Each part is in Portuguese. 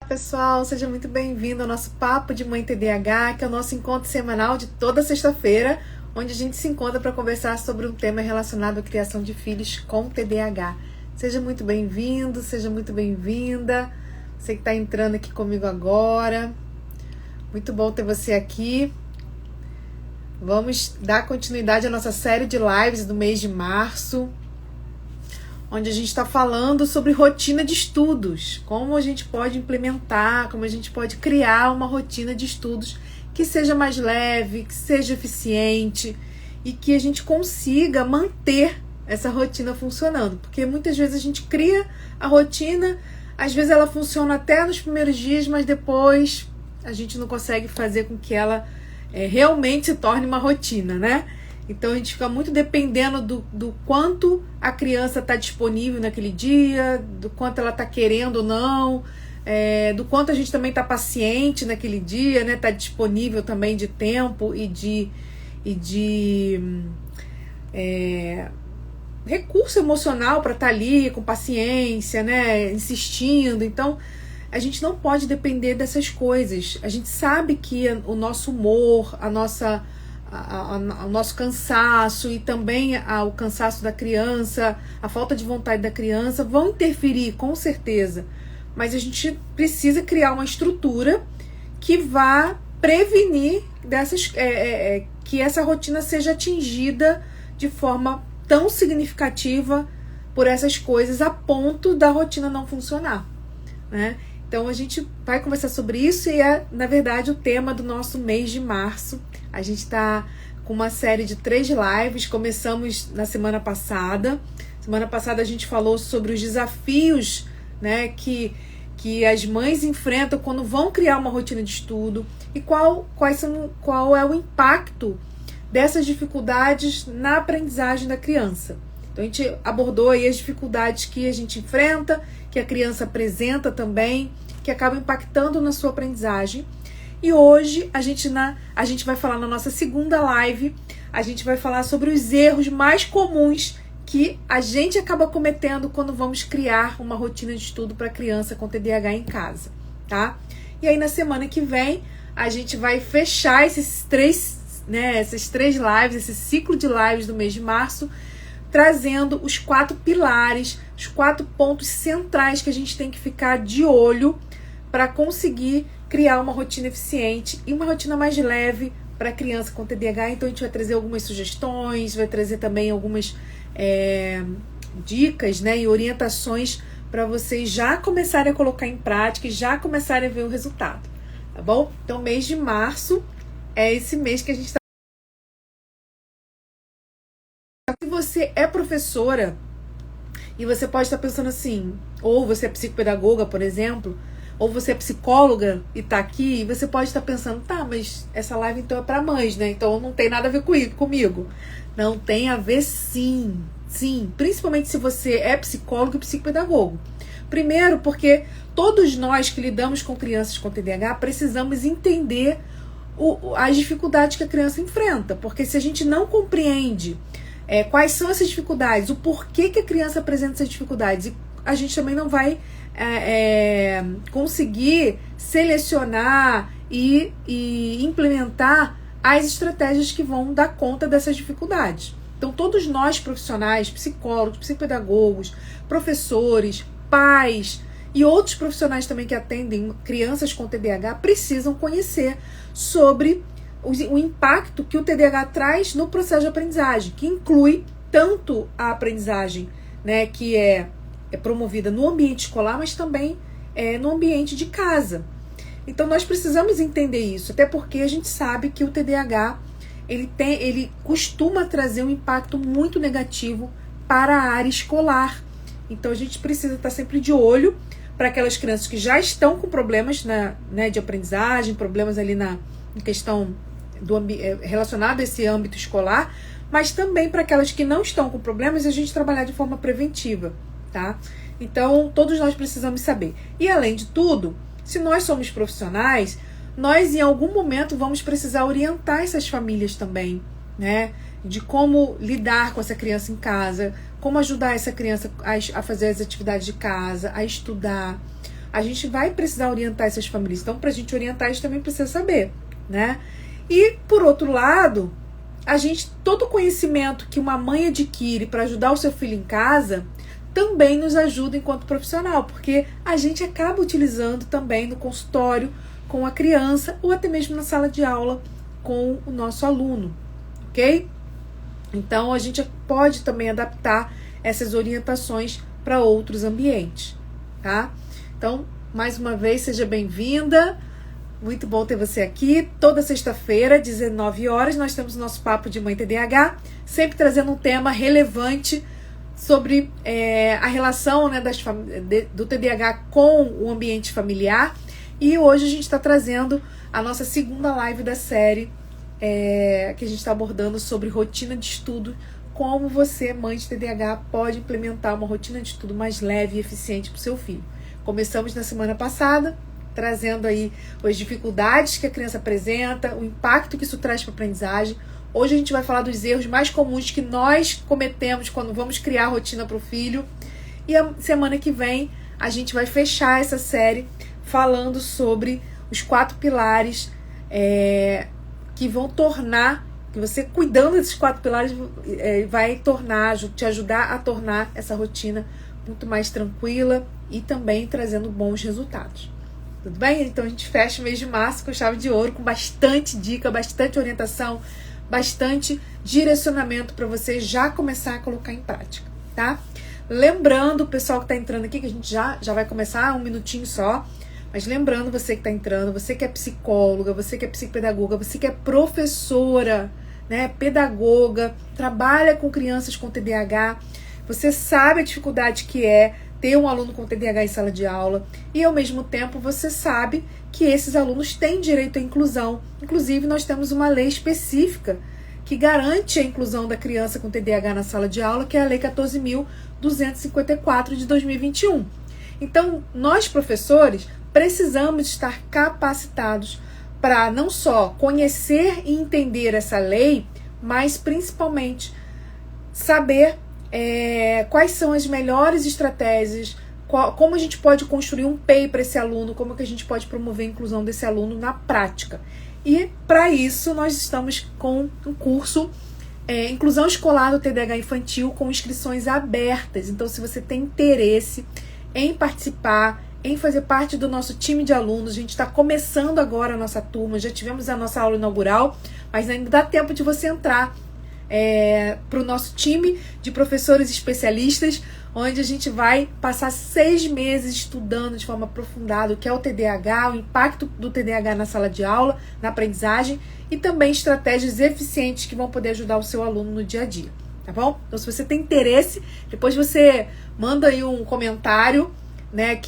Pessoal, seja muito bem-vindo ao nosso Papo de Mãe TDAH, que é o nosso encontro semanal de toda sexta-feira, onde a gente se encontra para conversar sobre um tema relacionado à criação de filhos com TDAH. Seja muito bem-vindo, seja muito bem-vinda, você que está entrando aqui comigo agora. Muito bom ter você aqui. Vamos dar continuidade à nossa série de lives do mês de março, onde a gente está falando sobre rotina de estudos, como a gente pode implementar, como a gente pode criar uma rotina de estudos que seja mais leve, que seja eficiente e que a gente consiga manter essa rotina funcionando, porque muitas vezes a gente cria a rotina, às vezes ela funciona até nos primeiros dias, mas depois a gente não consegue fazer com que ela realmente se torne uma rotina, né? Então a gente fica muito dependendo do quanto a criança está disponível naquele dia, do quanto ela está querendo ou não, do quanto a gente também está paciente naquele dia, né? Está disponível também de tempo e de recurso emocional para estar ali com paciência, né? Insistindo. Então a gente não pode depender dessas coisas. A gente sabe que o nosso humor, o nosso cansaço e também o cansaço da criança, a falta de vontade da criança vão interferir, com certeza. Mas a gente precisa criar uma estrutura que vá prevenir que essa rotina seja atingida de forma tão significativa por essas coisas a ponto da rotina não funcionar, né? Então a gente vai conversar sobre isso e na verdade, o tema do nosso mês de março. A gente está com uma série de 3 lives, começamos na semana passada. Semana passada a gente falou sobre os desafios, né, que as mães enfrentam quando vão criar uma rotina de estudo e qual é o impacto dessas dificuldades na aprendizagem da criança. Então a gente abordou aí as dificuldades que a gente enfrenta, que a criança apresenta também, que acabam impactando na sua aprendizagem. E hoje a gente vai falar na nossa segunda live, a gente vai falar sobre os erros mais comuns que a gente acaba cometendo quando vamos criar uma rotina de estudo para criança com TDAH em casa, tá? E aí na semana que vem a gente vai fechar essas três lives, esse ciclo de lives do mês de março, trazendo os 4 pilares, os 4 pontos centrais que a gente tem que ficar de olho para conseguir criar uma rotina eficiente e uma rotina mais leve para a criança com TDAH. Então a gente vai trazer algumas sugestões, vai trazer também algumas dicas, né, e orientações para vocês já começarem a colocar em prática e já começarem a ver o resultado, tá bom? Então mês de março é esse mês que a gente está. Se você é professora e você pode estar pensando assim, ou você é psicopedagoga, por exemplo, ou você é psicóloga e está aqui, e você pode estar pensando, tá, mas essa live então é para mães, né? Então não tem nada a ver comigo. Não, tem a ver sim, principalmente se você é psicólogo e psicopedagogo. Primeiro, porque todos nós que lidamos com crianças com TDAH precisamos entender as dificuldades que a criança enfrenta, porque se a gente não compreende quais são essas dificuldades, o porquê que a criança apresenta essas dificuldades, a gente também não vai conseguir selecionar e implementar as estratégias que vão dar conta dessas dificuldades. Então todos nós profissionais, psicólogos, psicopedagogos, professores, pais e outros profissionais também que atendem crianças com TDAH precisam conhecer sobre o impacto que o TDAH traz no processo de aprendizagem, que inclui tanto a aprendizagem, né, que é promovida no ambiente escolar, mas também no ambiente de casa. Então nós precisamos entender isso, até porque a gente sabe que o TDAH ele costuma trazer um impacto muito negativo para a área escolar. Então a gente precisa estar sempre de olho para aquelas crianças que já estão com problemas de aprendizagem, problemas ali na questão relacionado a esse âmbito escolar, mas também para aquelas que não estão com problemas, a gente trabalhar de forma preventiva, tá? Então, todos nós precisamos saber. E, além de tudo, se nós somos profissionais, nós, em algum momento, vamos precisar orientar essas famílias também, né? De como lidar com essa criança em casa, como ajudar essa criança a fazer as atividades de casa, a estudar, a gente vai precisar orientar essas famílias. Então, para a gente orientar, a gente também precisa saber, né? E, por outro lado, todo o conhecimento que uma mãe adquire para ajudar o seu filho em casa também nos ajuda enquanto profissional, porque a gente acaba utilizando também no consultório com a criança ou até mesmo na sala de aula com o nosso aluno, ok? Então, a gente pode também adaptar essas orientações para outros ambientes, tá? Então, mais uma vez, seja bem-vinda. Muito bom ter você aqui. Toda sexta-feira, 19 horas, nós temos o nosso Papo de Mãe TDAH, sempre trazendo um tema relevante sobre a relação, né, do TDAH com o ambiente familiar. E hoje a gente está trazendo a nossa segunda live da série, que a gente está abordando sobre rotina de estudo, como você, mãe de TDAH, pode implementar uma rotina de estudo mais leve e eficiente para o seu filho. Começamos na semana passada, trazendo aí as dificuldades que a criança apresenta, o impacto que isso traz para a aprendizagem. Hoje a gente vai falar dos erros mais comuns que nós cometemos quando vamos criar a rotina para o filho. E a semana que vem a gente vai fechar essa série falando sobre os 4 pilares que vão tornar, que você cuidando desses 4 pilares vai te ajudar a tornar essa rotina muito mais tranquila e também trazendo bons resultados. Tudo bem? Então a gente fecha o mês de março com chave de ouro, com bastante dica, bastante orientação, bastante direcionamento para você já começar a colocar em prática, tá? Lembrando, o pessoal que está entrando aqui, que a gente já vai começar, um minutinho só, mas lembrando você que está entrando, você que é psicóloga, você que é psicopedagoga, você que é professora, né, pedagoga, trabalha com crianças com TDAH, você sabe a dificuldade que é ter um aluno com TDAH em sala de aula e, ao mesmo tempo, você sabe que esses alunos têm direito à inclusão. Inclusive, nós temos uma lei específica que garante a inclusão da criança com TDAH na sala de aula, que é a Lei 14.254 de 2021. Então, nós, professores, precisamos estar capacitados para não só conhecer e entender essa lei, mas, principalmente, saber quais são as melhores estratégias, como a gente pode construir um PEI para esse aluno, como que a gente pode promover a inclusão desse aluno na prática. E para isso nós estamos com um curso Inclusão Escolar do TDAH Infantil com inscrições abertas. Então, se você tem interesse em participar, em fazer parte do nosso time de alunos, a gente está começando agora a nossa turma, já tivemos a nossa aula inaugural, mas ainda dá tempo de você entrar para o nosso time de professores especialistas, onde a gente vai passar 6 meses estudando de forma aprofundada o que é o TDAH, o impacto do TDAH na sala de aula, na aprendizagem e também estratégias eficientes que vão poder ajudar o seu aluno no dia a dia, tá bom? Então, se você tem interesse, depois você manda aí um comentário, né,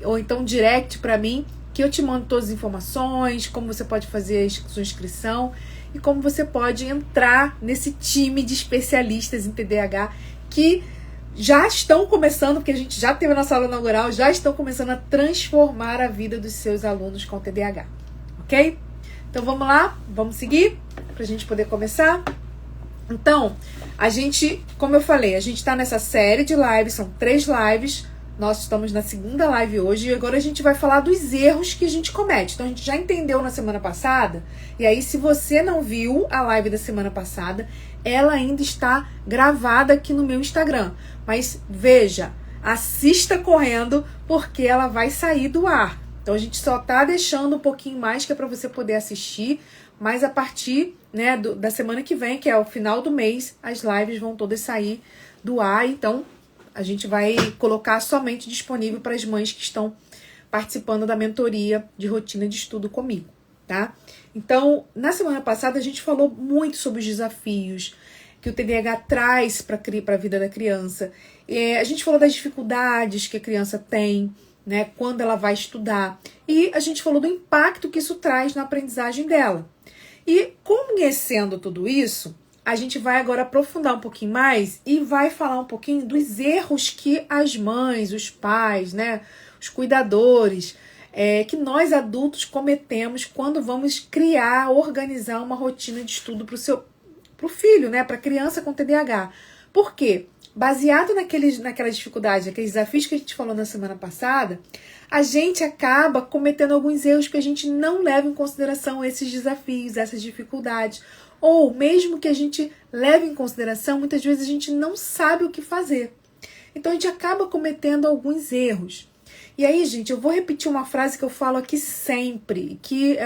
ou então direct para mim, que eu te mando todas as informações, como você pode fazer a sua inscrição e como você pode entrar nesse time de especialistas em TDAH que já estão começando, porque a gente já teve a nossa aula inaugural, já estão começando a transformar a vida dos seus alunos com TDAH, ok? Então vamos lá, vamos seguir para a gente poder começar. Então, como eu falei, a gente está nessa série de lives, são 3 lives. Nós estamos na segunda live hoje e agora a gente vai falar dos erros que a gente comete. Então a gente já entendeu na semana passada, e aí se você não viu a live da semana passada, ela ainda está gravada aqui no meu Instagram. Mas veja, assista correndo porque ela vai sair do ar. Então a gente só tá deixando um pouquinho mais que é para você poder assistir, mas a partir, né, da semana que vem, que é o final do mês, as lives vão todas sair do ar, então a gente vai colocar somente disponível para as mães que estão participando da mentoria de rotina de estudo comigo, tá? Então, na semana passada a gente falou muito sobre os desafios que o TDAH traz para a vida da criança. A gente falou das dificuldades que a criança tem, né, quando ela vai estudar. E a gente falou do impacto que isso traz na aprendizagem dela. E conhecendo tudo isso, a gente vai agora aprofundar um pouquinho mais e vai falar um pouquinho dos erros que as mães, os pais, né, os cuidadores, que nós adultos cometemos quando vamos criar, organizar uma rotina de estudo para o filho, né, para a criança com TDAH. Por quê? baseado naquela dificuldade, naqueles desafios que a gente falou na semana passada, a gente acaba cometendo alguns erros porque a gente não leva em consideração esses desafios, essas dificuldades. Ou mesmo que a gente leve em consideração, muitas vezes a gente não sabe o que fazer. Então a gente acaba cometendo alguns erros. E aí, gente, eu vou repetir uma frase que eu falo aqui sempre, que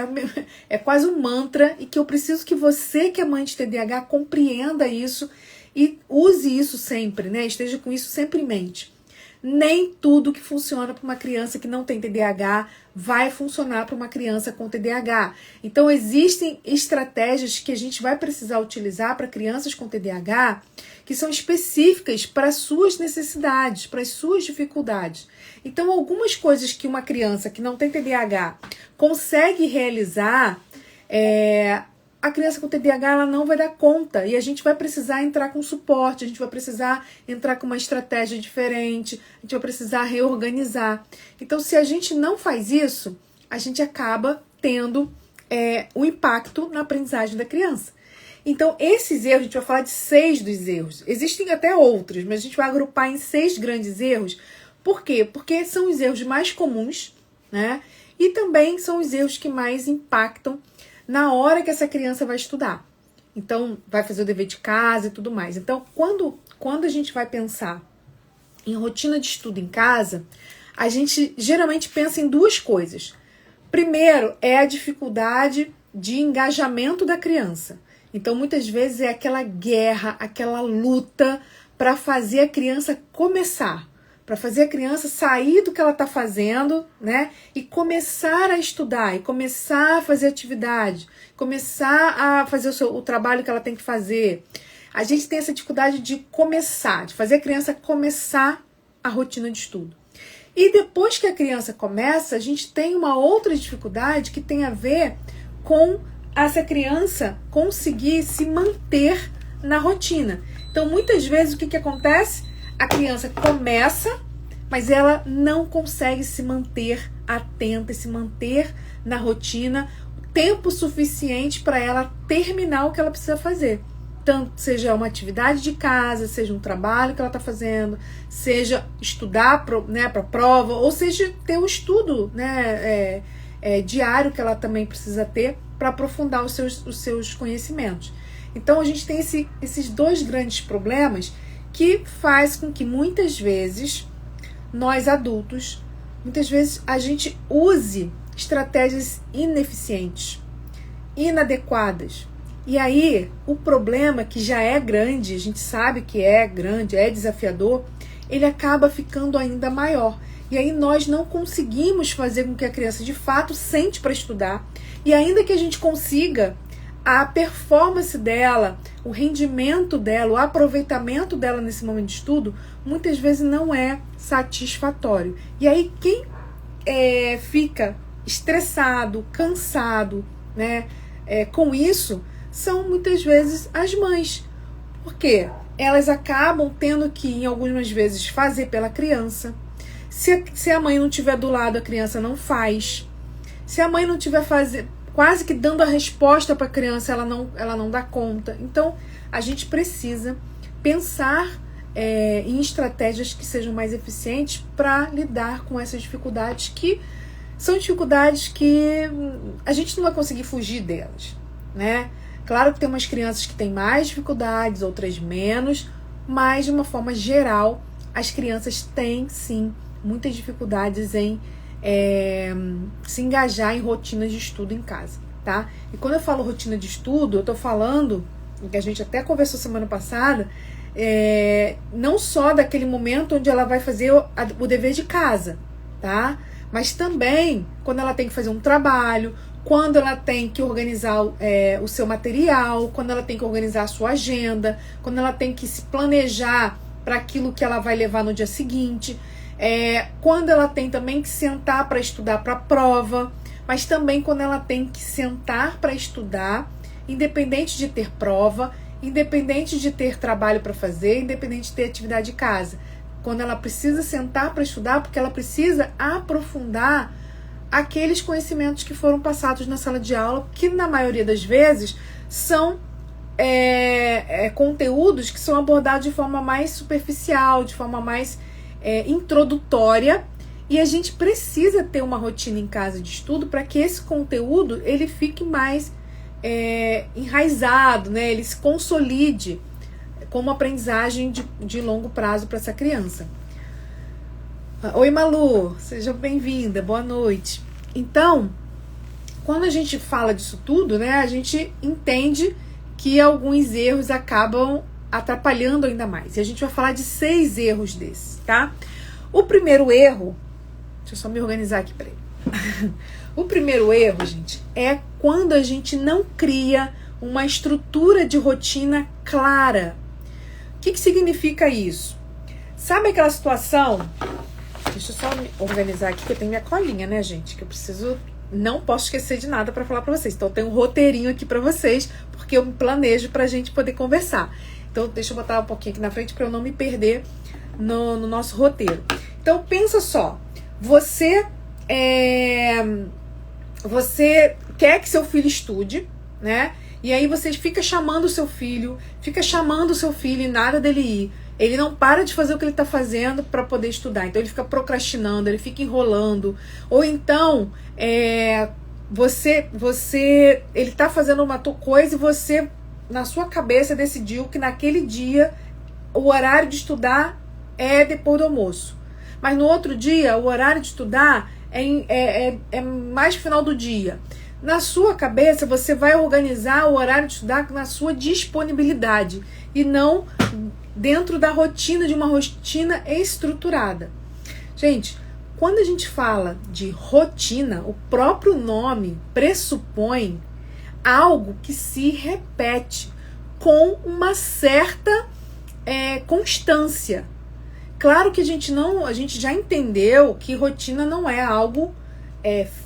é quase um mantra e que eu preciso que você, que é mãe de TDAH, compreenda isso e use isso sempre, né? Esteja com isso sempre em mente. Nem tudo que funciona para uma criança que não tem TDAH vai funcionar para uma criança com TDAH. Então, existem estratégias que a gente vai precisar utilizar para crianças com TDAH que são específicas para as suas necessidades, para as suas dificuldades. Então, algumas coisas que uma criança que não tem TDAH consegue realizar, a criança com TDAH ela não vai dar conta e a gente vai precisar entrar com suporte, a gente vai precisar entrar com uma estratégia diferente, a gente vai precisar reorganizar. Então, se a gente não faz isso, a gente acaba tendo um impacto na aprendizagem da criança. Então, esses erros, a gente vai falar de 6 dos erros. Existem até outros, mas a gente vai agrupar em 6 grandes erros. Por quê? Porque são os erros mais comuns, né? E também são os erros que mais impactam na hora que essa criança vai estudar. Então, vai fazer o dever de casa e tudo mais. Então, quando a gente vai pensar em rotina de estudo em casa, a gente geralmente pensa em 2 coisas. Primeiro, é a dificuldade de engajamento da criança. Então, muitas vezes é aquela guerra, aquela luta para fazer a criança começar, para fazer a criança sair do que ela está fazendo, né? E começar a estudar, e começar a fazer atividade, começar a fazer o trabalho que ela tem que fazer. A gente tem essa dificuldade de começar, de fazer a criança começar a rotina de estudo. E depois que a criança começa, a gente tem uma outra dificuldade que tem a ver com essa criança conseguir se manter na rotina. Então, muitas vezes, o que acontece? A criança começa, mas ela não consegue se manter atenta, se manter na rotina, tempo suficiente para ela terminar o que ela precisa fazer. Tanto seja uma atividade de casa, seja um trabalho que ela está fazendo, seja estudar para prova, ou seja ter um estudo diário que ela também precisa ter para aprofundar os seus conhecimentos. Então a gente tem esses 2 grandes problemas que faz com que muitas vezes nós adultos, muitas vezes a gente use estratégias ineficientes, inadequadas. E aí o problema, que já é grande, a gente sabe que é grande, é desafiador, ele acaba ficando ainda maior. E aí nós não conseguimos fazer com que a criança de fato sente para estudar. E ainda que a gente consiga, a performance dela, o rendimento dela, o aproveitamento dela nesse momento de estudo, muitas vezes não é satisfatório. E aí quem fica estressado, cansado, né, com isso, são muitas vezes as mães. Por quê? Elas acabam tendo que, em algumas vezes, fazer pela criança. Se a mãe não estiver do lado, a criança não faz. Se a mãe não estiver quase que dando a resposta para a criança, ela não dá conta. Então, a gente precisa pensar em estratégias que sejam mais eficientes para lidar com essas dificuldades, que são dificuldades que a gente não vai conseguir fugir delas, né? Claro que tem umas crianças que têm mais dificuldades, outras menos, mas de uma forma geral, as crianças têm sim muitas dificuldades em se engajar em rotinas de estudo em casa, tá? E quando eu falo rotina de estudo, eu tô falando, que a gente até conversou semana passada, não só daquele momento onde ela vai fazer o dever de casa, tá? Mas também quando ela tem que fazer um trabalho, quando ela tem que organizar o seu material, quando ela tem que organizar a sua agenda, quando ela tem que se planejar para aquilo que ela vai levar no dia seguinte, quando ela tem também que sentar para estudar para a prova, mas também quando ela tem que sentar para estudar, independente de ter prova, independente de ter trabalho para fazer, independente de ter atividade de casa. Quando ela precisa sentar para estudar, porque ela precisa aprofundar aqueles conhecimentos que foram passados na sala de aula, que na maioria das vezes são conteúdos que são abordados de forma mais superficial, de forma mais introdutória, e a gente precisa ter uma rotina em casa de estudo para que esse conteúdo ele fique mais enraizado, né? Ele se consolide como aprendizagem de longo prazo para essa criança. Oi, Malu, seja bem-vinda, boa noite. Então, quando a gente fala disso tudo, né, a gente entende que alguns erros acabam atrapalhando ainda mais. E a gente vai falar de 6 erros desses, tá? O primeiro erro, deixa eu só me organizar aqui, peraí. O primeiro erro, gente, é quando a gente não cria uma estrutura de rotina clara. O que significa isso? Sabe aquela situação? Deixa eu só me organizar aqui, que eu tenho minha colinha, né, gente? Que eu preciso... Não posso esquecer de nada para falar para vocês. Então, eu tenho um roteirinho aqui para vocês, porque eu me planejo para a gente poder conversar. Então, deixa eu botar um pouquinho aqui na frente para eu não me perder no nosso roteiro. Então, pensa só. Você quer que seu filho estude, né? E aí você fica chamando o seu filho e nada dele ir. Ele não para de fazer o que ele está fazendo para poder estudar. Então ele fica procrastinando, ele fica enrolando. Ou então ele está fazendo uma coisa e você, na sua cabeça, decidiu que naquele dia o horário de estudar é depois do almoço. Mas no outro dia o horário de estudar é mais no final do dia. Na sua cabeça, você vai organizar o horário de estudar na sua disponibilidade e não dentro da rotina, de uma rotina estruturada. Gente, quando a gente fala de rotina, o próprio nome pressupõe algo que se repete com uma certa constância. Claro que a gente já entendeu que rotina não é algo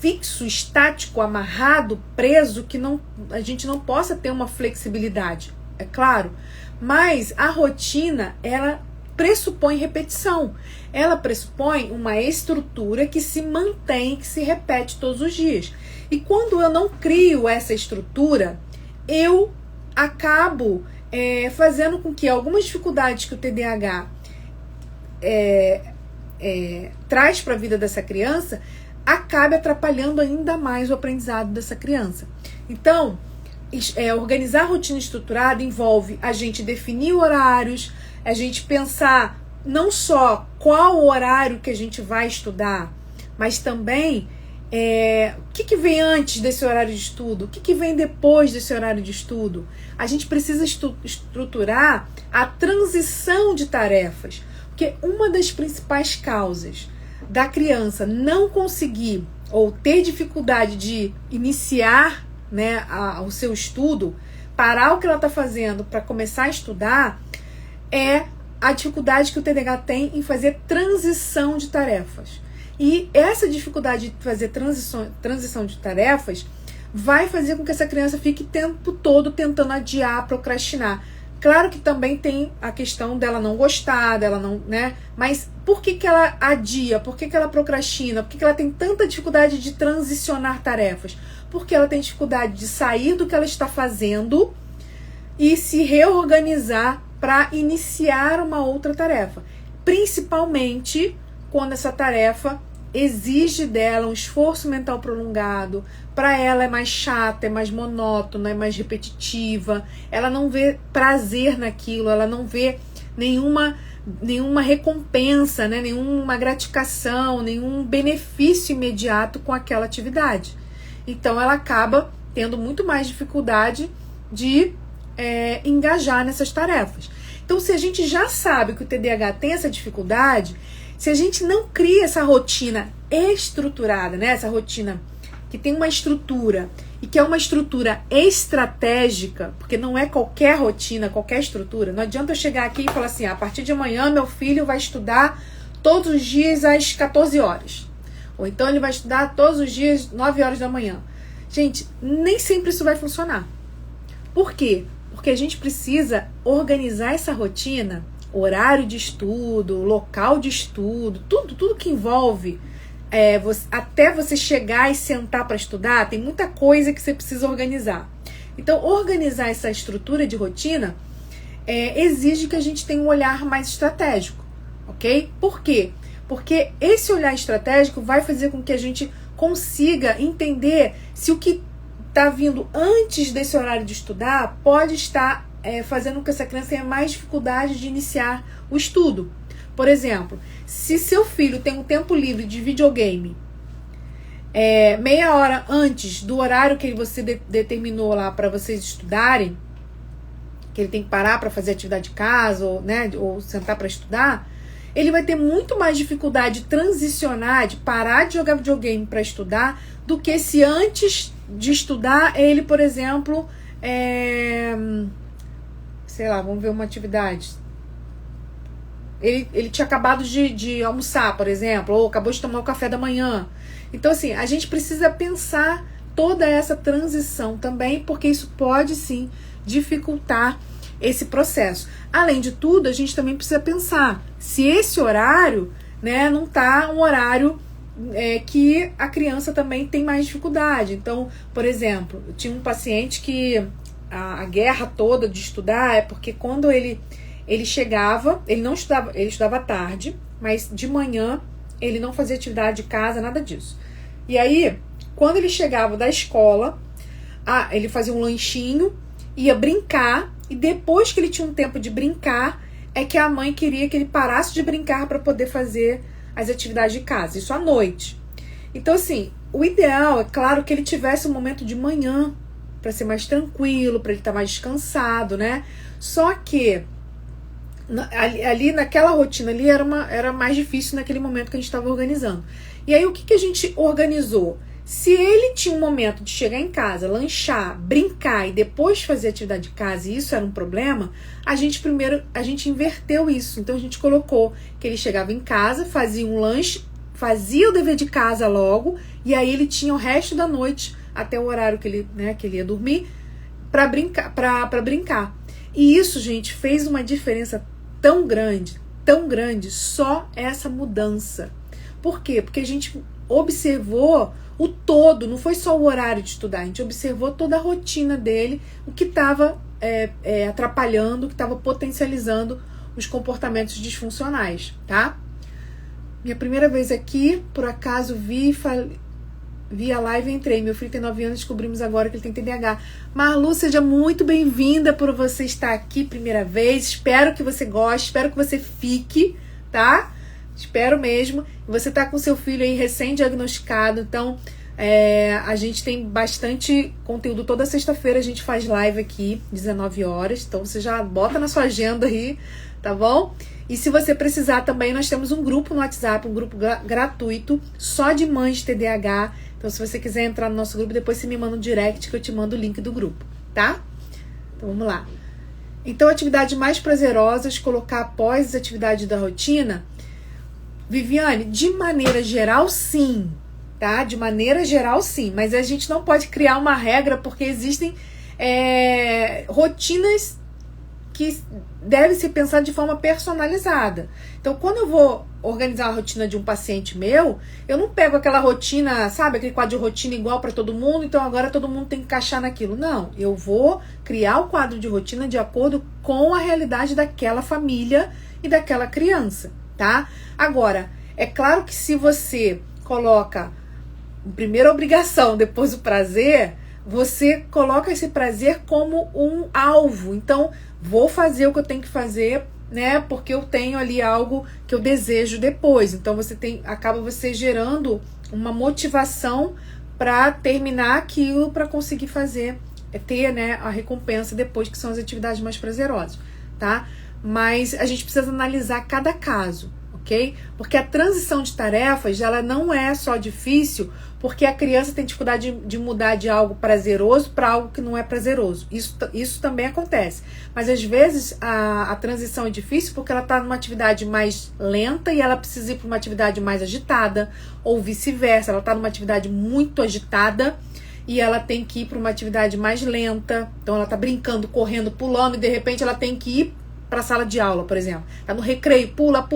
fixo, estático, amarrado, preso, que a gente não possa ter uma flexibilidade, é claro. Mas a rotina, ela pressupõe repetição. Ela pressupõe uma estrutura que se mantém, que se repete todos os dias. E quando eu não crio essa estrutura, eu acabo fazendo com que algumas dificuldades que o TDAH traz para a vida dessa criança acabe atrapalhando ainda mais o aprendizado dessa criança. Então, organizar a rotina estruturada envolve a gente definir horários, a gente pensar não só qual o horário que a gente vai estudar, mas também o que vem antes desse horário de estudo, o que vem depois desse horário de estudo. A gente precisa estruturar a transição de tarefas, porque uma das principais causas da criança não conseguir ou ter dificuldade de iniciar, né, o seu estudo, parar o que ela está fazendo para começar a estudar, é a dificuldade que o TDAH tem em fazer transição de tarefas. E essa dificuldade de fazer transição de tarefas vai fazer com que essa criança fique o tempo todo tentando adiar, procrastinar. Claro que também tem a questão dela não gostar, dela não, né? Mas por que ela adia? Por que ela procrastina? Por que ela tem tanta dificuldade de transicionar tarefas? Porque ela tem dificuldade de sair do que ela está fazendo e se reorganizar para iniciar uma outra tarefa. Principalmente quando essa tarefa exige dela um esforço mental prolongado, para ela é mais chata, é mais monótona, é mais repetitiva, ela não vê prazer naquilo, ela não vê nenhuma recompensa, né? Nenhuma gratificação, nenhum benefício imediato com aquela atividade. Então ela acaba tendo muito mais dificuldade de engajar nessas tarefas. Então, se a gente já sabe que o TDAH tem essa dificuldade, se a gente não cria essa rotina estruturada, né? Essa rotina que tem uma estrutura e que é uma estrutura estratégica, porque não é qualquer rotina, qualquer estrutura. Não adianta eu chegar aqui e falar assim, a partir de amanhã meu filho vai estudar todos os dias às 14 horas. Ou então ele vai estudar todos os dias 9 horas da manhã. Gente, nem sempre isso vai funcionar. Por quê? Porque a gente precisa organizar essa rotina, horário de estudo, local de estudo, tudo que envolve até você chegar e sentar para estudar, tem muita coisa que você precisa organizar. Então, organizar essa estrutura de rotina exige que a gente tenha um olhar mais estratégico, ok? Por quê? Porque esse olhar estratégico vai fazer com que a gente consiga entender se o que está vindo antes desse horário de estudar pode estar fazendo com que essa criança tenha mais dificuldade de iniciar o estudo. Por exemplo, se seu filho tem um tempo livre de videogame meia hora antes do horário que você determinou lá para vocês estudarem, que ele tem que parar para fazer atividade de casa ou sentar para estudar, ele vai ter muito mais dificuldade de transicionar, de parar de jogar videogame para estudar, do que se antes de estudar ele, por exemplo, sei lá, vamos ver uma atividade. Ele tinha acabado de almoçar, por exemplo, ou acabou de tomar o café da manhã. Então, assim, a gente precisa pensar toda essa transição também, porque isso pode, sim, dificultar esse processo. Além de tudo, a gente também precisa pensar se esse horário, né, não está um horário que a criança também tem mais dificuldade. Então, por exemplo, eu tinha um paciente que a guerra toda de estudar é porque quando ele chegava, ele não estudava, ele estudava à tarde, mas de manhã ele não fazia atividade de casa, nada disso. E aí, quando ele chegava da escola, ele fazia um lanchinho, ia brincar, e depois que ele tinha um tempo de brincar, é que a mãe queria que ele parasse de brincar para poder fazer as atividades de casa, isso à noite. Então, assim, o ideal é claro que ele tivesse um momento de manhã para ser mais tranquilo, para ele estar mais descansado, né? Só que ali naquela rotina ali era mais difícil naquele momento que a gente estava organizando. E aí o que a gente organizou? Se ele tinha um momento de chegar em casa, lanchar, brincar e depois fazer atividade de casa, e isso era um problema, a gente inverteu isso. Então a gente colocou que ele chegava em casa, fazia um lanche, fazia o dever de casa logo, e aí ele tinha o resto da noite, até o horário que ele ia dormir, para brincar. E isso, gente, fez uma diferença tão grande, só essa mudança. Por quê? Porque a gente observou o todo, não foi só o horário de estudar, a gente observou toda a rotina dele, o que estava atrapalhando, o que estava potencializando os comportamentos disfuncionais, tá? Minha primeira vez aqui, por acaso vi a live e entrei. Meu filho tem 9 anos, descobrimos agora que ele tem TDAH. Marlu, seja muito bem-vinda por você estar aqui primeira vez. Espero que você goste, espero que você fique, tá? Espero mesmo. Você tá com seu filho aí recém-diagnosticado, então a gente tem bastante conteúdo. Toda sexta-feira a gente faz live aqui, 19 horas. Então você já bota na sua agenda aí, tá bom? E se você precisar também, nós temos um grupo no WhatsApp, um grupo gratuito, só de mães de TDAH. Então, se você quiser entrar no nosso grupo, depois você me manda um direct que eu te mando o link do grupo, tá? Então, vamos lá. Então, atividades mais prazerosas, colocar após as atividades da rotina. Viviane, de maneira geral, sim, tá? De maneira geral, sim. Mas a gente não pode criar uma regra, porque existem rotinas que devem ser pensadas de forma personalizada. Então, quando eu vou organizar a rotina de um paciente meu, eu não pego aquela rotina, sabe, aquele quadro de rotina igual para todo mundo, então agora todo mundo tem que encaixar naquilo. Não, eu vou criar o quadro de rotina de acordo com a realidade daquela família e daquela criança, tá? Agora, é claro que se você coloca primeiro a obrigação, depois o prazer, você coloca esse prazer como um alvo. Então, vou fazer o que eu tenho que fazer, né? Porque eu tenho ali algo que eu desejo depois. Então acaba você gerando uma motivação para terminar aquilo, para conseguir fazer, ter, né, a recompensa depois, que são as atividades mais prazerosas, tá? Mas a gente precisa analisar cada caso, ok? Porque a transição de tarefas, ela não é só difícil porque a criança tem dificuldade de mudar de algo prazeroso para algo que não é prazeroso. Isso também acontece. Mas às vezes a transição é difícil porque ela está numa atividade mais lenta e ela precisa ir para uma atividade mais agitada, ou vice-versa. Ela está numa atividade muito agitada e ela tem que ir para uma atividade mais lenta. Então ela está brincando, correndo, pulando, e de repente ela tem que ir para a sala de aula, por exemplo. Está no recreio, pula,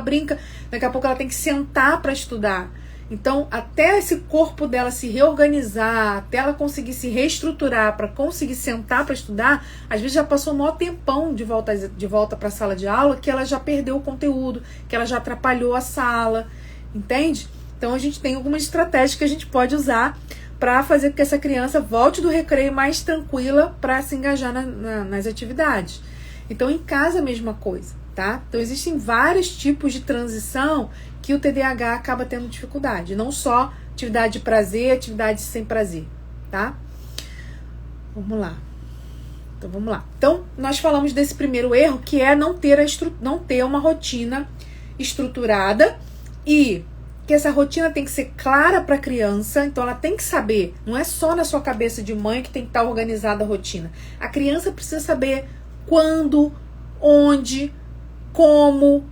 brinca. Daqui a pouco ela tem que sentar para estudar. Então, até esse corpo dela se reorganizar, até ela conseguir se reestruturar para conseguir sentar para estudar, às vezes já passou um maior tempão de volta para a sala de aula, que ela já perdeu o conteúdo, que ela já atrapalhou a sala, entende? Então, a gente tem algumas estratégias que a gente pode usar para fazer com que essa criança volte do recreio mais tranquila para se engajar nas atividades. Então, em casa, a mesma coisa, tá? Então, existem vários tipos de transição que o TDAH acaba tendo dificuldade. Não só atividade de prazer, atividade sem prazer, tá? Vamos lá. Então, nós falamos desse primeiro erro, que é não ter uma rotina estruturada e que essa rotina tem que ser clara para a criança. Então, ela tem que saber, não é só na sua cabeça de mãe que tem que estar organizada a rotina. A criança precisa saber quando, onde, como,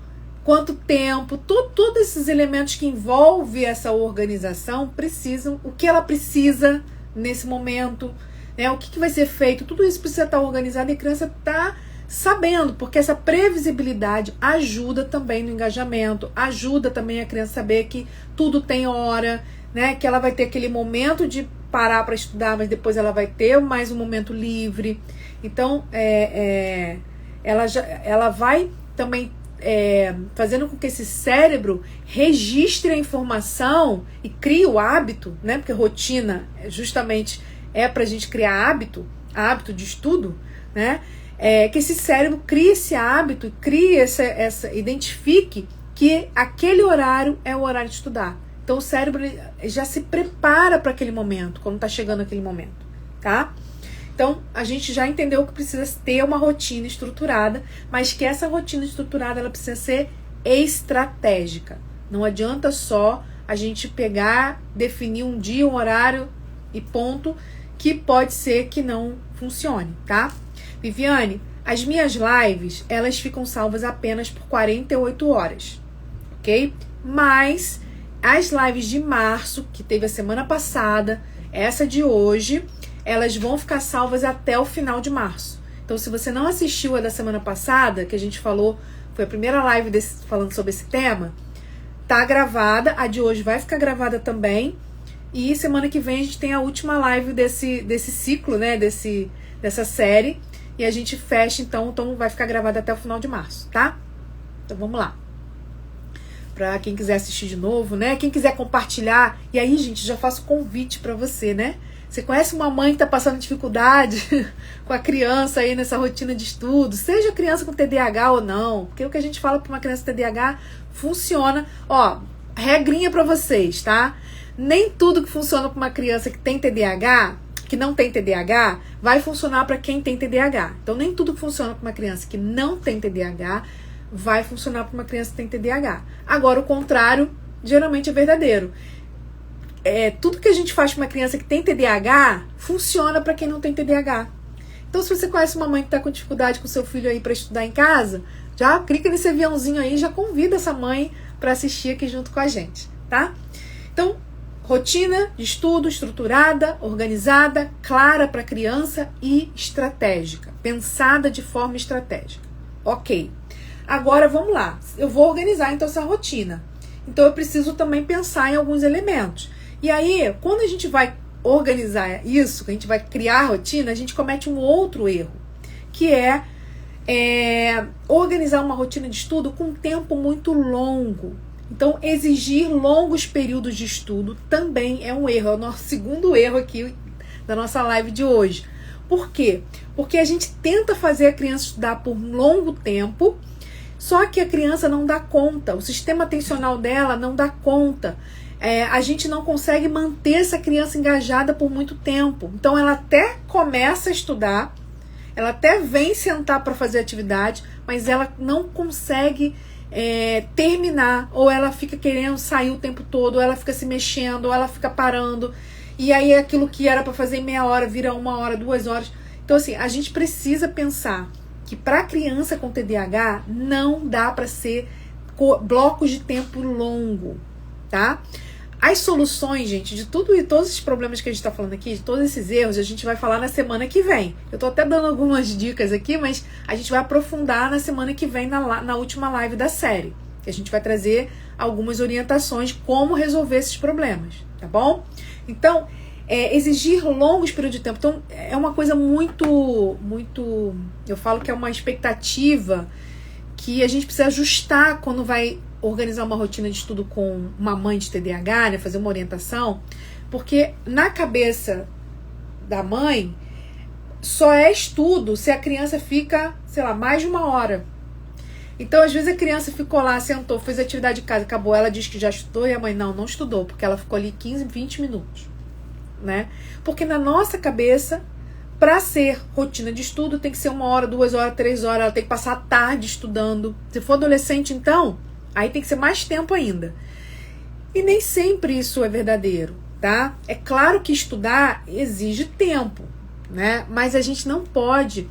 quanto tempo, todos esses elementos que envolvem essa organização precisam, o que ela precisa nesse momento, né? O que vai ser feito, tudo isso precisa estar organizado e a criança está sabendo, porque essa previsibilidade ajuda também no engajamento, ajuda também a criança saber que tudo tem hora, né? Que ela vai ter aquele momento de parar para estudar, mas depois ela vai ter mais um momento livre. Então, ela vai também fazendo com que esse cérebro registre a informação e crie o hábito, né? Porque rotina justamente é para a gente criar hábito de estudo, né? Que esse cérebro crie esse hábito, identifique que aquele horário é o horário de estudar. Então o cérebro já se prepara para aquele momento, quando está chegando aquele momento, tá? Então a gente já entendeu que precisa ter uma rotina estruturada, mas que essa rotina estruturada ela precisa ser estratégica. Não adianta só a gente pegar, definir um dia, um horário e ponto, que pode ser que não funcione, tá? Viviane, as minhas lives, elas ficam salvas apenas por 48 horas, ok? Mas as lives de março, que teve a semana passada, essa de hoje, elas vão ficar salvas até o final de março. Então, se você não assistiu a da semana passada, que a gente falou, foi a primeira live falando sobre esse tema, tá gravada, a de hoje vai ficar gravada também, e semana que vem a gente tem a última live desse ciclo, né, dessa série, e a gente fecha, então vai ficar gravado até o final de março, tá? Então vamos lá. Pra quem quiser assistir de novo, né? Quem quiser compartilhar. E aí, gente, já faço convite pra você, né? Você conhece uma mãe que tá passando dificuldade com a criança aí nessa rotina de estudo, seja criança com TDAH ou não, porque o que a gente fala pra uma criança com TDAH funciona. Ó, regrinha pra vocês, tá? Nem tudo que funciona pra uma criança que tem TDAH, que não tem TDAH, vai funcionar para quem tem TDAH. Então, nem tudo que funciona para uma criança que não tem TDAH vai funcionar para uma criança que tem TDAH. Agora, o contrário, geralmente é verdadeiro. Tudo que a gente faz para uma criança que tem TDAH, funciona para quem não tem TDAH. Então, se você conhece uma mãe que está com dificuldade com seu filho aí para estudar em casa, já clica nesse aviãozinho aí, já convida essa mãe para assistir aqui junto com a gente, tá? Então, rotina de estudo estruturada, organizada, clara para a criança e estratégica. Pensada de forma estratégica. Ok. Agora vamos lá. Eu vou organizar então essa rotina. Então eu preciso também pensar em alguns elementos. E aí, quando a gente vai organizar isso, que a gente vai criar a rotina, a gente comete um outro erro, que é organizar uma rotina de estudo com um tempo muito longo. Então, exigir longos períodos de estudo também é um erro. É o nosso segundo erro aqui da nossa live de hoje. Por quê? Porque a gente tenta fazer a criança estudar por um longo tempo, só que a criança não dá conta. O sistema atencional dela não dá conta. A gente não consegue manter essa criança engajada por muito tempo. Então, ela até começa a estudar, ela até vem sentar para fazer atividade, mas ela não consegue terminar, ou ela fica querendo sair o tempo todo, ou ela fica se mexendo, ou ela fica parando, e aí aquilo que era para fazer em meia hora vira 1 hora, 2 horas. Então assim, a gente precisa pensar que para criança com TDAH não dá para ser blocos de tempo longo, tá? As soluções, gente, de tudo e todos esses problemas que a gente está falando aqui, de todos esses erros, a gente vai falar na semana que vem. Eu estou até dando algumas dicas aqui, mas a gente vai aprofundar na semana que vem, na última live da série. que a gente vai trazer algumas orientações de como resolver esses problemas, tá bom? Então, exigir longos períodos de tempo. Então, é uma coisa muito, eu falo que é uma expectativa que a gente precisa ajustar quando vai organizar uma rotina de estudo com uma mãe de TDAH, né, fazer uma orientação, porque na cabeça da mãe só é estudo se a criança fica, sei lá, mais de 1 hora. Então, às vezes a criança ficou lá, sentou, fez atividade de casa, acabou, ela diz que já estudou e a mãe não estudou, porque ela ficou ali 15, 20 minutos, né? Porque na nossa cabeça, para ser rotina de estudo, tem que ser 1 hora, 2 horas, 3 horas, ela tem que passar a tarde estudando. Se for adolescente, então, aí tem que ser mais tempo ainda. E nem sempre isso é verdadeiro, tá? É claro que estudar exige tempo, né? Mas a gente não pode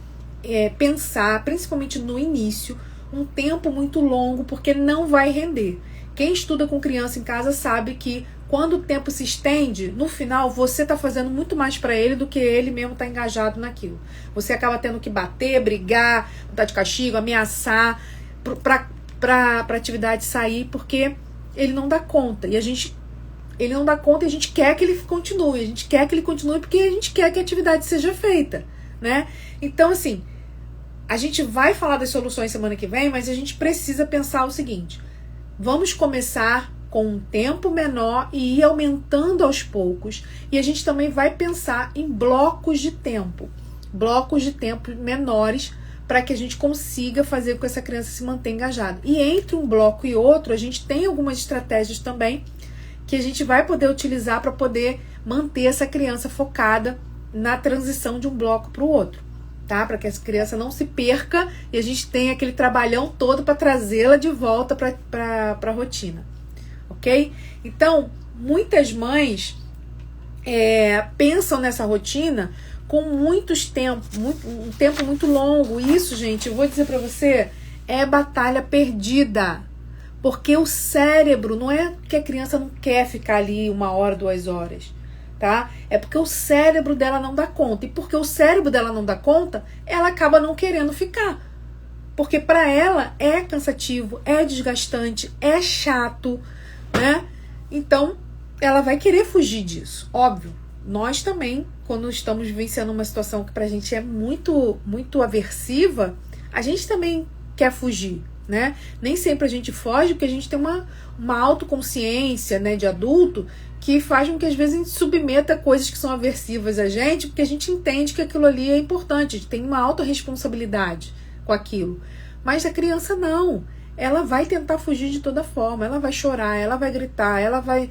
pensar, principalmente no início, um tempo muito longo, porque não vai render. Quem estuda com criança em casa sabe que quando o tempo se estende, no final você está fazendo muito mais para ele do que ele mesmo está engajado naquilo. Você acaba tendo que bater, brigar, botar de castigo, ameaçar para a atividade sair, porque ele não dá conta. Ele não dá conta e a gente quer que ele continue. A gente quer que ele continue porque a gente quer que a atividade seja feita, né? Então, assim, a gente vai falar das soluções semana que vem, mas a gente precisa pensar o seguinte: vamos começar com um tempo menor e ir aumentando aos poucos. E a gente também vai pensar em blocos de tempo menores, para que a gente consiga fazer com que essa criança se mantenha engajada. E entre um bloco e outro, a gente tem algumas estratégias também que a gente vai poder utilizar para poder manter essa criança focada na transição de um bloco para o outro, tá? Para que essa criança não se perca e a gente tenha aquele trabalhão todo para trazê-la de volta para a rotina, ok? Então, muitas mães pensam nessa rotina com um tempo muito longo. Isso, gente, eu vou dizer para você, é batalha perdida. Porque o cérebro, não é que a criança não quer ficar ali 1 hora, 2 horas, tá? É porque o cérebro dela não dá conta. E porque o cérebro dela não dá conta, ela acaba não querendo ficar. Porque para ela é cansativo, é desgastante, é chato, né? Então, ela vai querer fugir disso, óbvio. Nós também, quando estamos vivenciando uma situação que pra gente é muito, muito aversiva, a gente também quer fugir, né? Nem sempre a gente foge, porque a gente tem uma autoconsciência, né, de adulto, que faz com que às vezes a gente submeta a coisas que são aversivas a gente, porque a gente entende que aquilo ali é importante, a gente tem uma autorresponsabilidade com aquilo. Mas a criança não. Ela vai tentar fugir de toda forma, ela vai chorar, ela vai gritar, ela vai,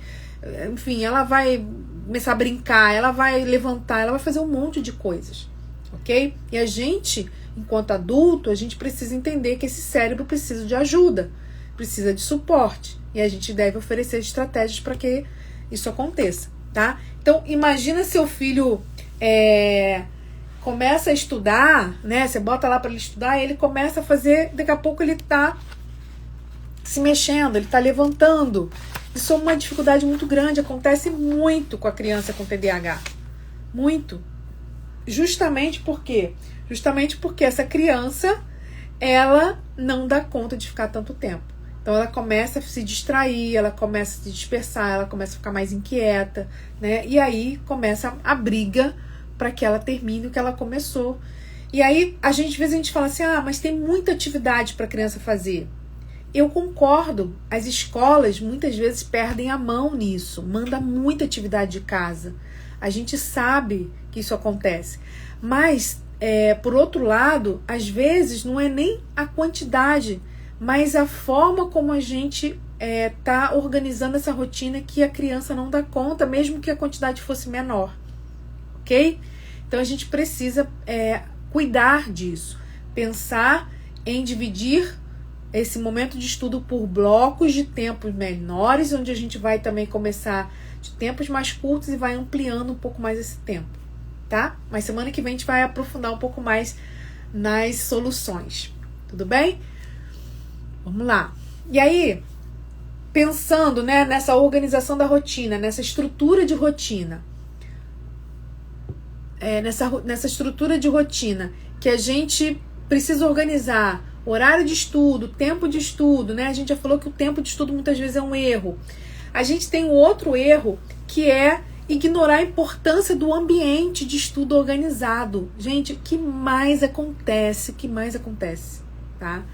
enfim, ela vai começar a brincar, ela vai levantar, ela vai fazer um monte de coisas, ok? E a gente, enquanto adulto, a gente precisa entender que esse cérebro precisa de ajuda, precisa de suporte, e a gente deve oferecer estratégias para que isso aconteça, tá? Então, imagina seu filho começa a estudar, né? Você bota lá para ele estudar, e ele começa a fazer, daqui a pouco ele tá se mexendo, ele tá levantando. Isso é uma dificuldade muito grande, acontece muito com a criança com TDAH. Muito. Justamente por quê? Justamente porque essa criança, ela não dá conta de ficar tanto tempo. Então ela começa a se distrair, ela começa a se dispersar, ela começa a ficar mais inquieta, né? E aí começa a briga para que ela termine o que ela começou. E aí, às vezes a gente fala assim, mas tem muita atividade para a criança fazer. Eu concordo, as escolas muitas vezes perdem a mão nisso, manda muita atividade de casa. A gente sabe que isso acontece. Mas, por outro lado, às vezes não é nem a quantidade, mas a forma como a gente tá organizando essa rotina que a criança não dá conta, mesmo que a quantidade fosse menor. Ok? Então a gente precisa cuidar disso, pensar em dividir esse momento de estudo por blocos de tempos menores, onde a gente vai também começar de tempos mais curtos e vai ampliando um pouco mais esse tempo, tá? Mas semana que vem a gente vai aprofundar um pouco mais nas soluções, tudo bem? Vamos lá. E aí, pensando, né, nessa organização da rotina, nessa estrutura de rotina, nessa estrutura de rotina que a gente precisa organizar Horário de estudo, tempo de estudo, né? A gente já falou que o tempo de estudo muitas vezes é um erro. A gente tem um outro erro que é ignorar a importância do ambiente de estudo organizado. Gente, o que mais acontece? Tá?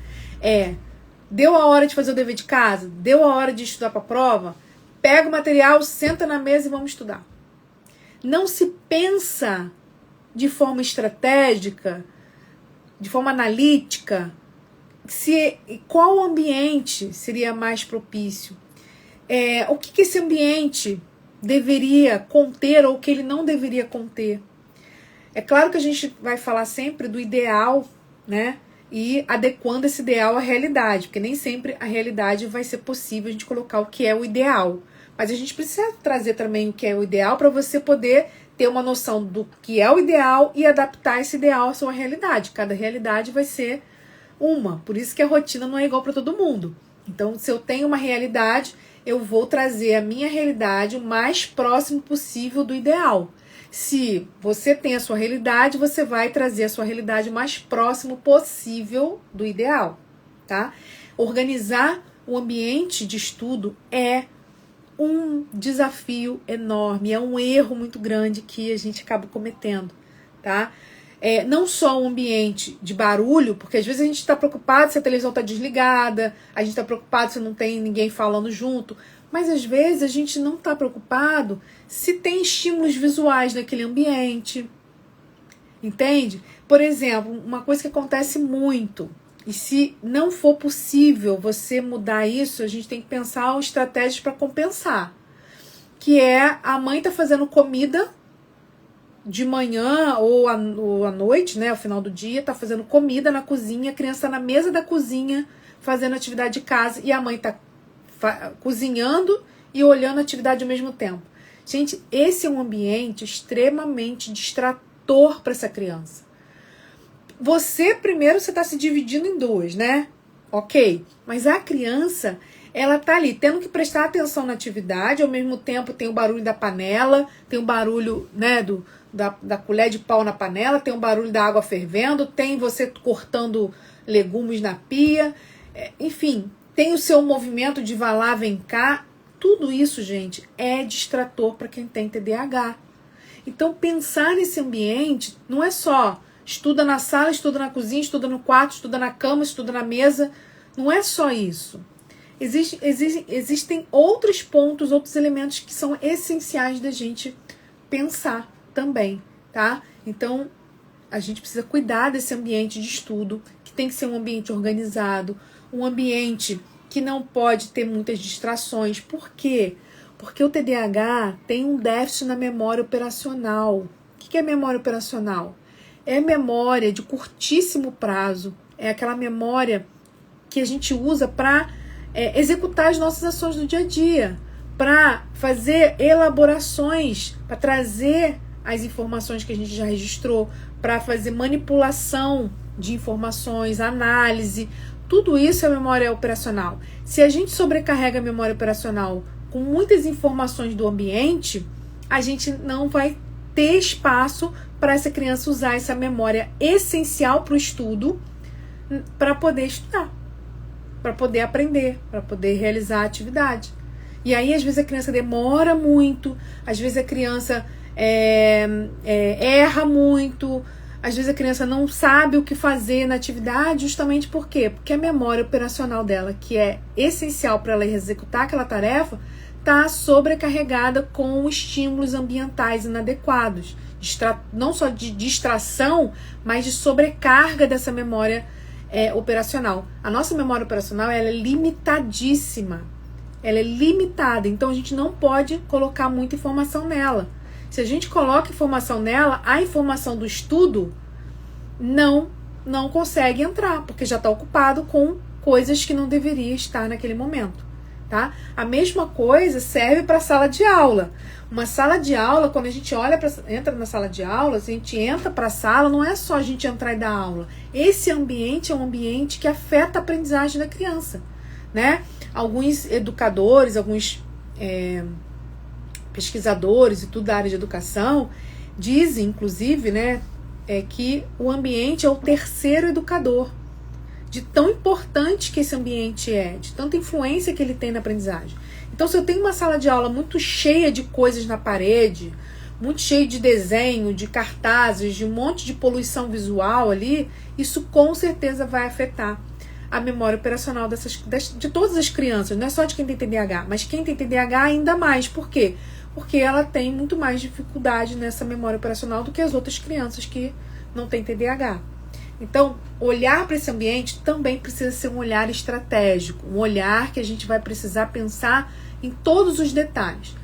Deu a hora de fazer o dever de casa? Deu a hora de estudar para a prova? Pega o material, senta na mesa e vamos estudar. Não se pensa de forma estratégica, de forma analítica, qual ambiente seria mais propício. O que esse ambiente deveria conter ou o que ele não deveria conter. É claro que a gente vai falar sempre do ideal, né? E adequando esse ideal à realidade, porque nem sempre a realidade vai ser possível a gente colocar o que é o ideal. Mas a gente precisa trazer também o que é o ideal para você poder ter uma noção do que é o ideal e adaptar esse ideal à sua realidade. Cada realidade vai ser uma. Por isso que a rotina não é igual para todo mundo. Então, se eu tenho uma realidade, eu vou trazer a minha realidade o mais próximo possível do ideal. Se você tem a sua realidade, você vai trazer a sua realidade o mais próximo possível do ideal, tá? Organizar o ambiente de estudo é um desafio enorme, é um erro muito grande que a gente acaba cometendo, tá? Não só um ambiente de barulho, porque às vezes a gente está preocupado se a televisão está desligada, a gente está preocupado se não tem ninguém falando junto, mas às vezes a gente não está preocupado se tem estímulos visuais naquele ambiente, entende? Por exemplo, uma coisa que acontece muito, e se não for possível você mudar isso, a gente tem que pensar estratégias para compensar, que é a mãe tá fazendo comida de manhã ou à noite, né, ao final do dia, tá fazendo comida na cozinha, a criança tá na mesa da cozinha fazendo atividade de casa e a mãe tá cozinhando e olhando a atividade ao mesmo tempo. Gente, esse é um ambiente extremamente distrator para essa criança. Você está se dividindo em duas, né? Ok, mas a criança, ela tá ali tendo que prestar atenção na atividade, ao mesmo tempo tem o barulho da panela, tem o barulho, né, da colher de pau na panela, tem o barulho da água fervendo, tem você cortando legumes na pia, enfim, tem o seu movimento de vá lá, vem cá. Tudo isso, gente, é distrator para quem tem TDAH. Então, pensar nesse ambiente não é só estuda na sala, estuda na cozinha, estuda no quarto, estuda na cama, estuda na mesa. Não é só isso. Existem outros pontos, outros elementos que são essenciais da gente pensar também, tá? Então, a gente precisa cuidar desse ambiente de estudo, que tem que ser um ambiente organizado, um ambiente que não pode ter muitas distrações. Por quê? Porque o TDAH tem um déficit na memória operacional. O que é memória operacional? É memória de curtíssimo prazo. É aquela memória que a gente usa para executar as nossas ações do dia a dia, para fazer elaborações, para trazer as informações que a gente já registrou, para fazer manipulação de informações, análise. Tudo isso é memória operacional. Se a gente sobrecarrega a memória operacional com muitas informações do ambiente, a gente não vai ter espaço para essa criança usar essa memória essencial para o estudo, para poder estudar, para poder aprender, para poder realizar a atividade. E aí, às vezes, a criança demora muito, às vezes a criança erra muito, às vezes a criança não sabe o que fazer na atividade, justamente por quê? Porque a memória operacional dela, que é essencial para ela executar aquela tarefa, está sobrecarregada com estímulos ambientais inadequados. Não só de distração, mas de sobrecarga dessa memória operacional. A nossa memória operacional ela é limitadíssima. Ela é limitada, então a gente não pode colocar muita informação nela. Se a gente coloca informação nela, a informação do estudo não consegue entrar, porque já está ocupado com coisas que não deveria estar naquele momento, tá? A mesma coisa serve para a sala de aula. Uma sala de aula, quando a gente entra na sala de aula, a gente entra para a sala, não é só a gente entrar e dar aula. Esse ambiente é um ambiente que afeta a aprendizagem da criança, né? Alguns educadores, alguns pesquisadores e tudo da área de educação dizem, inclusive, né, que o ambiente é o terceiro educador. de tão importante que esse ambiente é, de tanta influência que ele tem na aprendizagem. Então, se eu tenho uma sala de aula muito cheia de coisas na parede, muito cheio de desenho, de cartazes, de um monte de poluição visual ali, isso com certeza vai afetar a memória operacional de todas as crianças, não é só de quem tem TDAH, mas quem tem TDAH ainda mais. Por quê? Porque ela tem muito mais dificuldade nessa memória operacional do que as outras crianças que não têm TDAH. Então, olhar para esse ambiente também precisa ser um olhar estratégico, um olhar que a gente vai precisar pensar em todos os detalhes.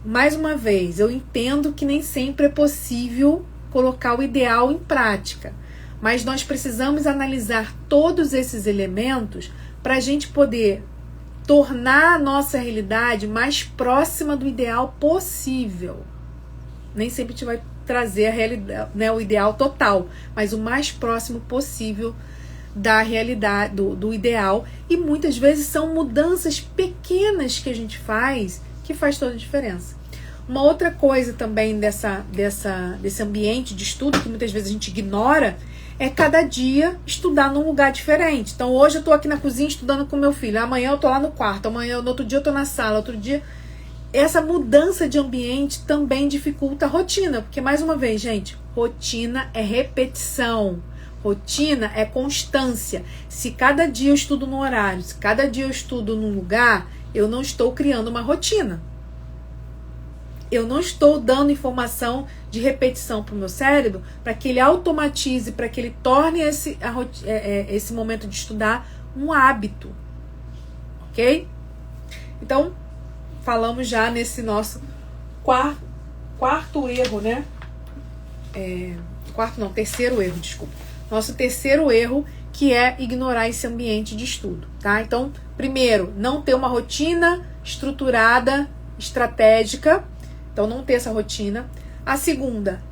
Mais uma vez, eu entendo que nem sempre é possível colocar o ideal em prática, mas nós precisamos analisar todos esses elementos para a gente poder tornar a nossa realidade mais próxima do ideal possível. Nem sempre a gente vai trazer a realidade, né, o ideal total, mas o mais próximo possível da realidade, do ideal. E muitas vezes são mudanças pequenas que a gente faz que faz toda a diferença. Uma outra coisa também desse ambiente de estudo que muitas vezes a gente ignora é cada dia estudar num lugar diferente. Então hoje eu estou aqui na cozinha estudando com meu filho, amanhã eu estou lá no quarto, amanhã no outro dia eu estou na sala, outro dia. Essa mudança de ambiente também dificulta a rotina, porque mais uma vez, gente, rotina é repetição. Rotina é constância. Se cada dia eu estudo num horário, se cada dia eu estudo num lugar, eu não estou criando uma rotina. Eu não estou dando informação de repetição para o meu cérebro para que ele automatize, para que ele torne esse momento de estudar um hábito. Ok? Então, falamos já nesse nosso quarto erro, né? Terceiro erro, desculpa. Nosso terceiro erro, que é ignorar esse ambiente de estudo, tá? Então, primeiro, não ter uma rotina estruturada, estratégica. Então, não ter essa rotina. A segunda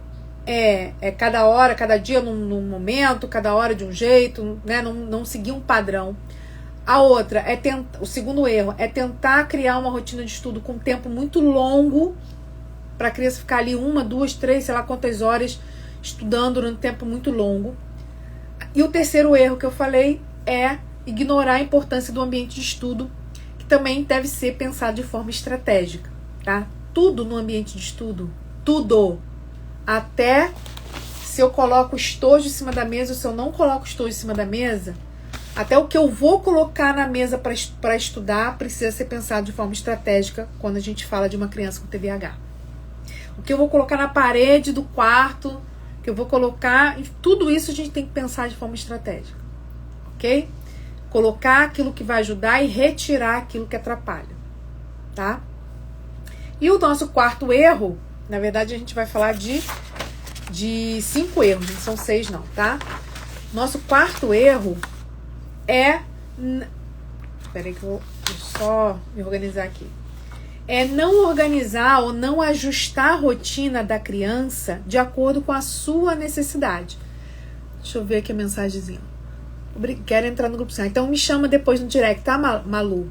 é cada hora, cada dia num momento, cada hora de um jeito, né? Não seguir um padrão. A outra o segundo erro é tentar criar uma rotina de estudo com tempo muito longo para a criança ficar ali 1, 2, 3, sei lá quantas horas estudando durante um tempo muito longo. E o terceiro erro que eu falei é ignorar a importância do ambiente de estudo, que também deve ser pensado de forma estratégica, tá? Tudo no ambiente de estudo, tudo, até se eu coloco estojo em cima da mesa ou se eu não coloco estojo em cima da mesa, até o que eu vou colocar na mesa para estudar precisa ser pensado de forma estratégica quando a gente fala de uma criança com TDAH. O que eu vou colocar na parede do quarto, que eu vou colocar, tudo isso a gente tem que pensar de forma estratégica, ok? Colocar aquilo que vai ajudar e retirar aquilo que atrapalha, tá? E o nosso quarto erro, na verdade a gente vai falar de 5 erros, não são 6 não, tá? Nosso quarto erro é... Espera aí que eu vou só me organizar aqui. É não organizar ou não ajustar a rotina da criança de acordo com a sua necessidade. Deixa eu ver aqui a mensagenzinha. Quero entrar no grupo. Então me chama depois no direct, tá, Malu?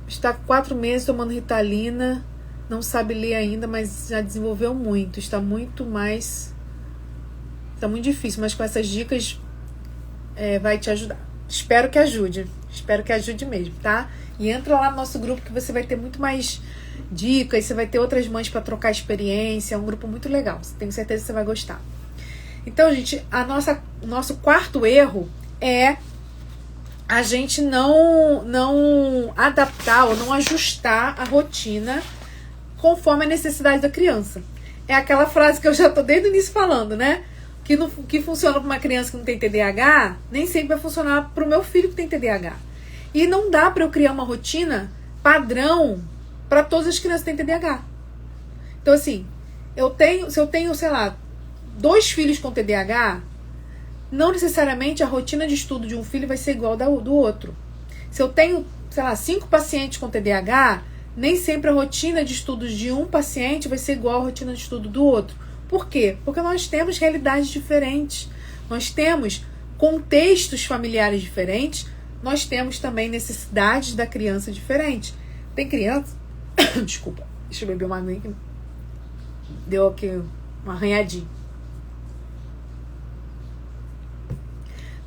Está 4 meses tomando Ritalina, não sabe ler ainda, mas já desenvolveu muito. Está muito difícil, mas com essas dicas vai te ajudar. Espero que ajude mesmo, tá? E entra lá no nosso grupo que você vai ter muito mais dicas, você vai ter outras mães para trocar experiência, é um grupo muito legal, tenho certeza que você vai gostar. Então, gente, o nosso quarto erro é a gente não adaptar ou não ajustar a rotina conforme a necessidade da criança. É aquela frase que eu já tô desde o início falando, né? Que funciona para uma criança que não tem TDAH, nem sempre vai funcionar para o meu filho que tem TDAH. E não dá para eu criar uma rotina padrão para todas as crianças que têm TDAH. Então, assim, se eu tenho, sei lá, 2 filhos com TDAH, não necessariamente a rotina de estudo de um filho vai ser igual do outro. Se eu tenho, sei lá, 5 pacientes com TDAH, nem sempre a rotina de estudos de um paciente vai ser igual à rotina de estudo do outro. Por quê? Porque nós temos realidades diferentes, nós temos contextos familiares diferentes, nós temos também necessidades da criança diferentes. Tem criança... Desculpa, deixa eu beber uma aguinha que deu aqui uma arranhadinha.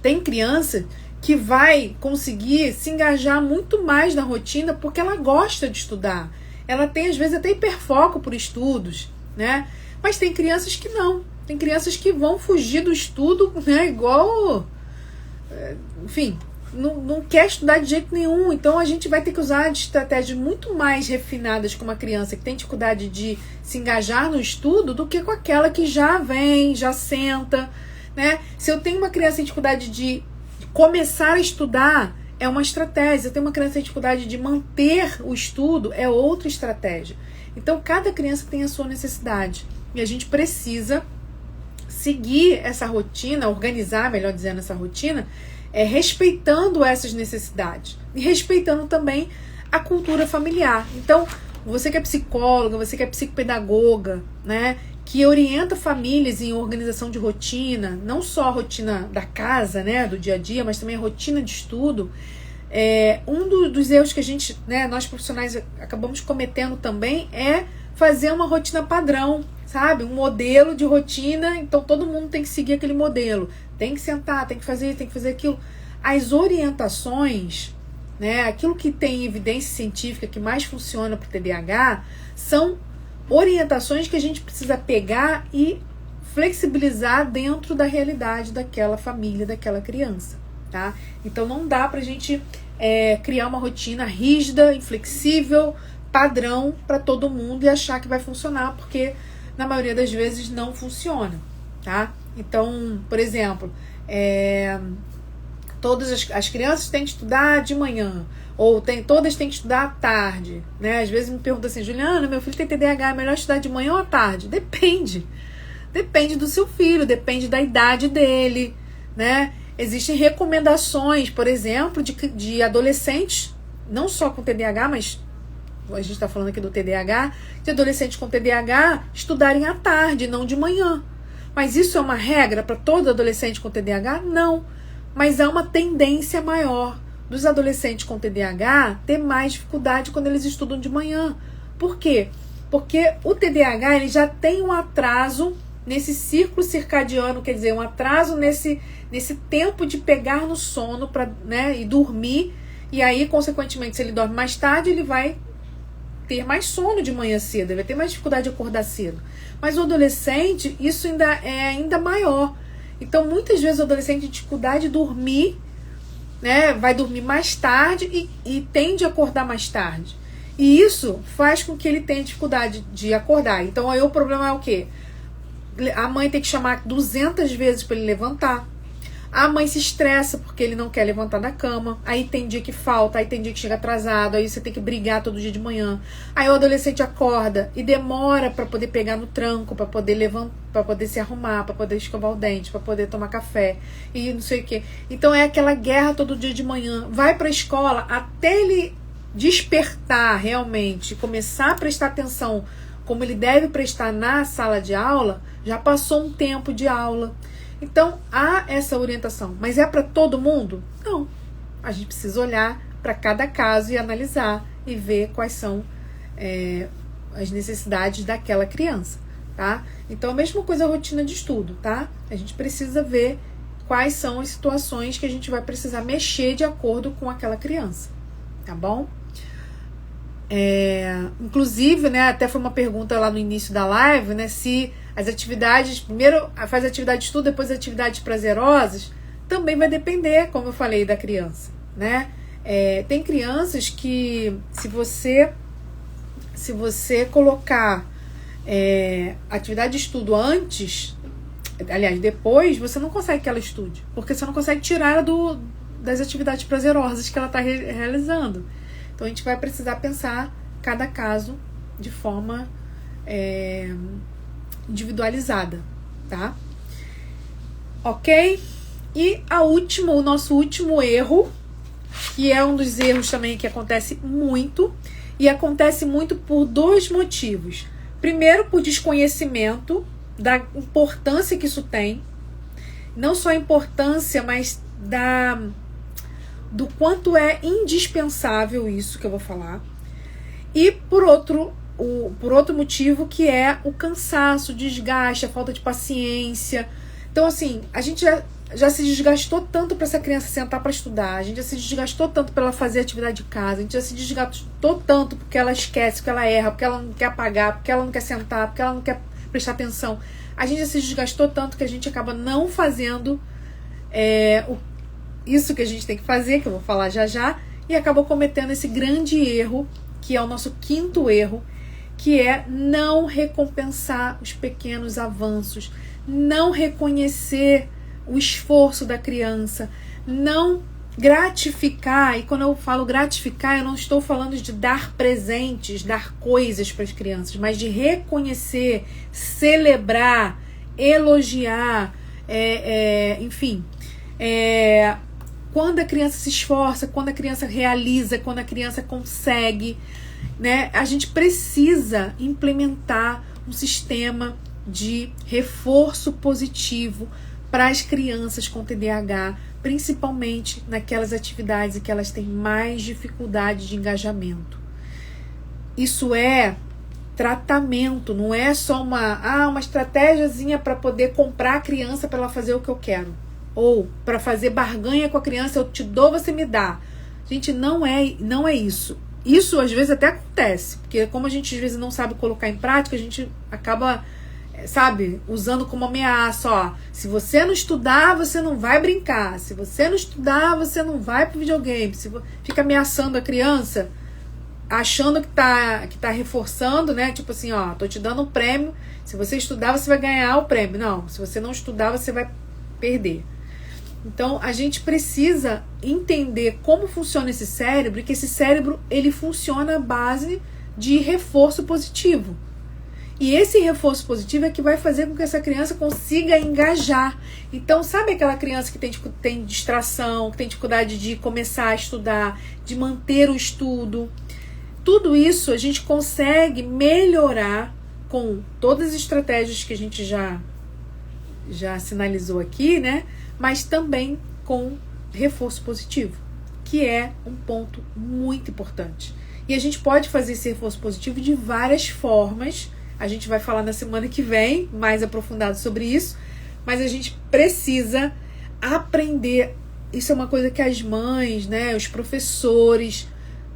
Tem criança que vai conseguir se engajar muito mais na rotina porque ela gosta de estudar. Ela tem, às vezes, até hiperfoco por estudos, né? Mas tem crianças que não. Tem crianças que vão fugir do estudo, né? Igual... Enfim, não quer estudar de jeito nenhum. Então, a gente vai ter que usar estratégias muito mais refinadas com uma criança que tem dificuldade de se engajar no estudo do que com aquela que já vem, já senta, né? Se eu tenho uma criança em dificuldade de começar a estudar, é uma estratégia. Se eu tenho uma criança em dificuldade de manter o estudo, é outra estratégia. Então, cada criança tem a sua necessidade. E a gente precisa seguir essa rotina, organizar, melhor dizendo, essa rotina, respeitando essas necessidades. E respeitando também a cultura familiar. Então, você que é psicóloga, você que é psicopedagoga, né, que orienta famílias em organização de rotina, não só a rotina da casa, né, do dia a dia, mas também a rotina de estudo. Dos erros que a gente, né, nós profissionais acabamos cometendo também é fazer uma rotina padrão, sabe? Um modelo de rotina, então todo mundo tem que seguir aquele modelo. Tem que sentar, tem que fazer aquilo. As orientações, né, aquilo que tem evidência científica que mais funciona para o TDAH, são orientações que a gente precisa pegar e flexibilizar dentro da realidade daquela família, daquela criança, tá? Então não dá pra gente criar uma rotina rígida, inflexível, padrão para todo mundo e achar que vai funcionar, porque na maioria das vezes não funciona, tá? Então, por exemplo, todas as crianças têm que estudar de manhã, ou todas têm que estudar à tarde, né? Às vezes me perguntam assim, Juliana, meu filho tem TDAH, é melhor estudar de manhã ou à tarde? Depende do seu filho, depende da idade dele, né? Existem recomendações, por exemplo, de adolescentes, não só com TDAH, mas a gente está falando aqui do TDAH, de adolescentes com TDAH estudarem à tarde, não de manhã. Mas isso é uma regra para todo adolescente com TDAH? Não. Mas há uma tendência maior dos adolescentes com TDAH ter mais dificuldade quando eles estudam de manhã. Por quê? Porque o TDAH ele já tem um atraso nesse círculo circadiano, quer dizer, um atraso nesse tempo de pegar no sono né, e dormir. E aí, consequentemente, se ele dorme mais tarde, ele vai ter mais sono de manhã cedo, ele vai ter mais dificuldade de acordar cedo. Mas o adolescente, isso é ainda maior. Então, muitas vezes o adolescente tem dificuldade de dormir, né, vai dormir mais tarde e tende a acordar mais tarde. E isso faz com que ele tenha dificuldade de acordar. Então, aí o problema é o quê? A mãe tem que chamar 200 vezes para ele levantar. A mãe se estressa porque ele não quer levantar da cama. Aí tem dia que falta, aí tem dia que chega atrasado, aí você tem que brigar todo dia de manhã. Aí o adolescente acorda e demora para poder pegar no tranco, para poder levantar, para poder se arrumar, para poder escovar o dente, para poder tomar café e não sei o quê. Então é aquela guerra todo dia de manhã. Vai para a escola até ele despertar realmente, começar a prestar atenção como ele deve prestar na sala de aula, já passou um tempo de aula. Então, há essa orientação. Mas é para todo mundo? Não. A gente precisa olhar para cada caso e analisar e ver quais são as necessidades daquela criança, tá? Então, a mesma coisa a rotina de estudo, tá? A gente precisa ver quais são as situações que a gente vai precisar mexer de acordo com aquela criança, tá bom? Inclusive, né, até foi uma pergunta lá no início da live, né, se as atividades, primeiro faz atividade de estudo, depois atividades prazerosas, também vai depender, como eu falei, da criança, né? Tem crianças que se você colocar atividade de estudo antes, aliás, depois, você não consegue que ela estude, porque você não consegue tirar ela das atividades prazerosas que ela está realizando. Então, a gente vai precisar pensar cada caso de forma individualizada, tá? Ok? E o nosso último erro, que é um dos erros também que acontece muito, e acontece muito por dois motivos. Primeiro, por desconhecimento da importância que isso tem. Não só a importância, mas do quanto é indispensável isso que eu vou falar. E por outro motivo, que é o cansaço, o desgaste, a falta de paciência. Então, assim, a gente já se desgastou tanto para essa criança sentar para estudar, a gente já se desgastou tanto para ela fazer atividade de casa, a gente já se desgastou tanto porque ela esquece, porque ela erra, porque ela não quer apagar, porque ela não quer sentar, porque ela não quer prestar atenção. A gente já se desgastou tanto que a gente acaba não fazendo isso que a gente tem que fazer, que eu vou falar já já, e acabou cometendo esse grande erro, que é o nosso quinto erro, que é não recompensar os pequenos avanços, não reconhecer o esforço da criança, não gratificar. E quando eu falo gratificar, eu não estou falando de dar presentes, dar coisas para as crianças, mas de reconhecer, celebrar, elogiar, enfim. Quando a criança se esforça, quando a criança realiza, quando a criança consegue, né, a gente precisa implementar um sistema de reforço positivo para as crianças com TDAH, principalmente naquelas atividades em que elas têm mais dificuldade de engajamento. Isso é tratamento, não é só uma estratégiazinha para poder comprar a criança para ela fazer o que eu quero. Ou para fazer barganha com a criança, eu te dou, você me dá. Gente, não é isso. Isso às vezes até acontece, porque como a gente às vezes não sabe colocar em prática, a gente acaba, usando como ameaça, ó, se você não estudar, você não vai brincar, se você não estudar, você não vai pro videogame, fica ameaçando a criança, achando que tá reforçando, né, tipo assim, ó, tô te dando um prêmio, se você estudar, você vai ganhar o prêmio, não, se você não estudar, você vai perder. Então, a gente precisa entender como funciona esse cérebro, e que esse cérebro, ele funciona à base de reforço positivo. E esse reforço positivo é que vai fazer com que essa criança consiga engajar. Então, sabe aquela criança que tem distração, que tem dificuldade de começar a estudar, de manter o estudo? Tudo isso a gente consegue melhorar com todas as estratégias que a gente já sinalizou aqui, né? Mas também com reforço positivo, que é um ponto muito importante. E a gente pode fazer esse reforço positivo de várias formas. A gente vai falar na semana que vem, mais aprofundado sobre isso, mas a gente precisa aprender. Isso é uma coisa que as mães, né, os professores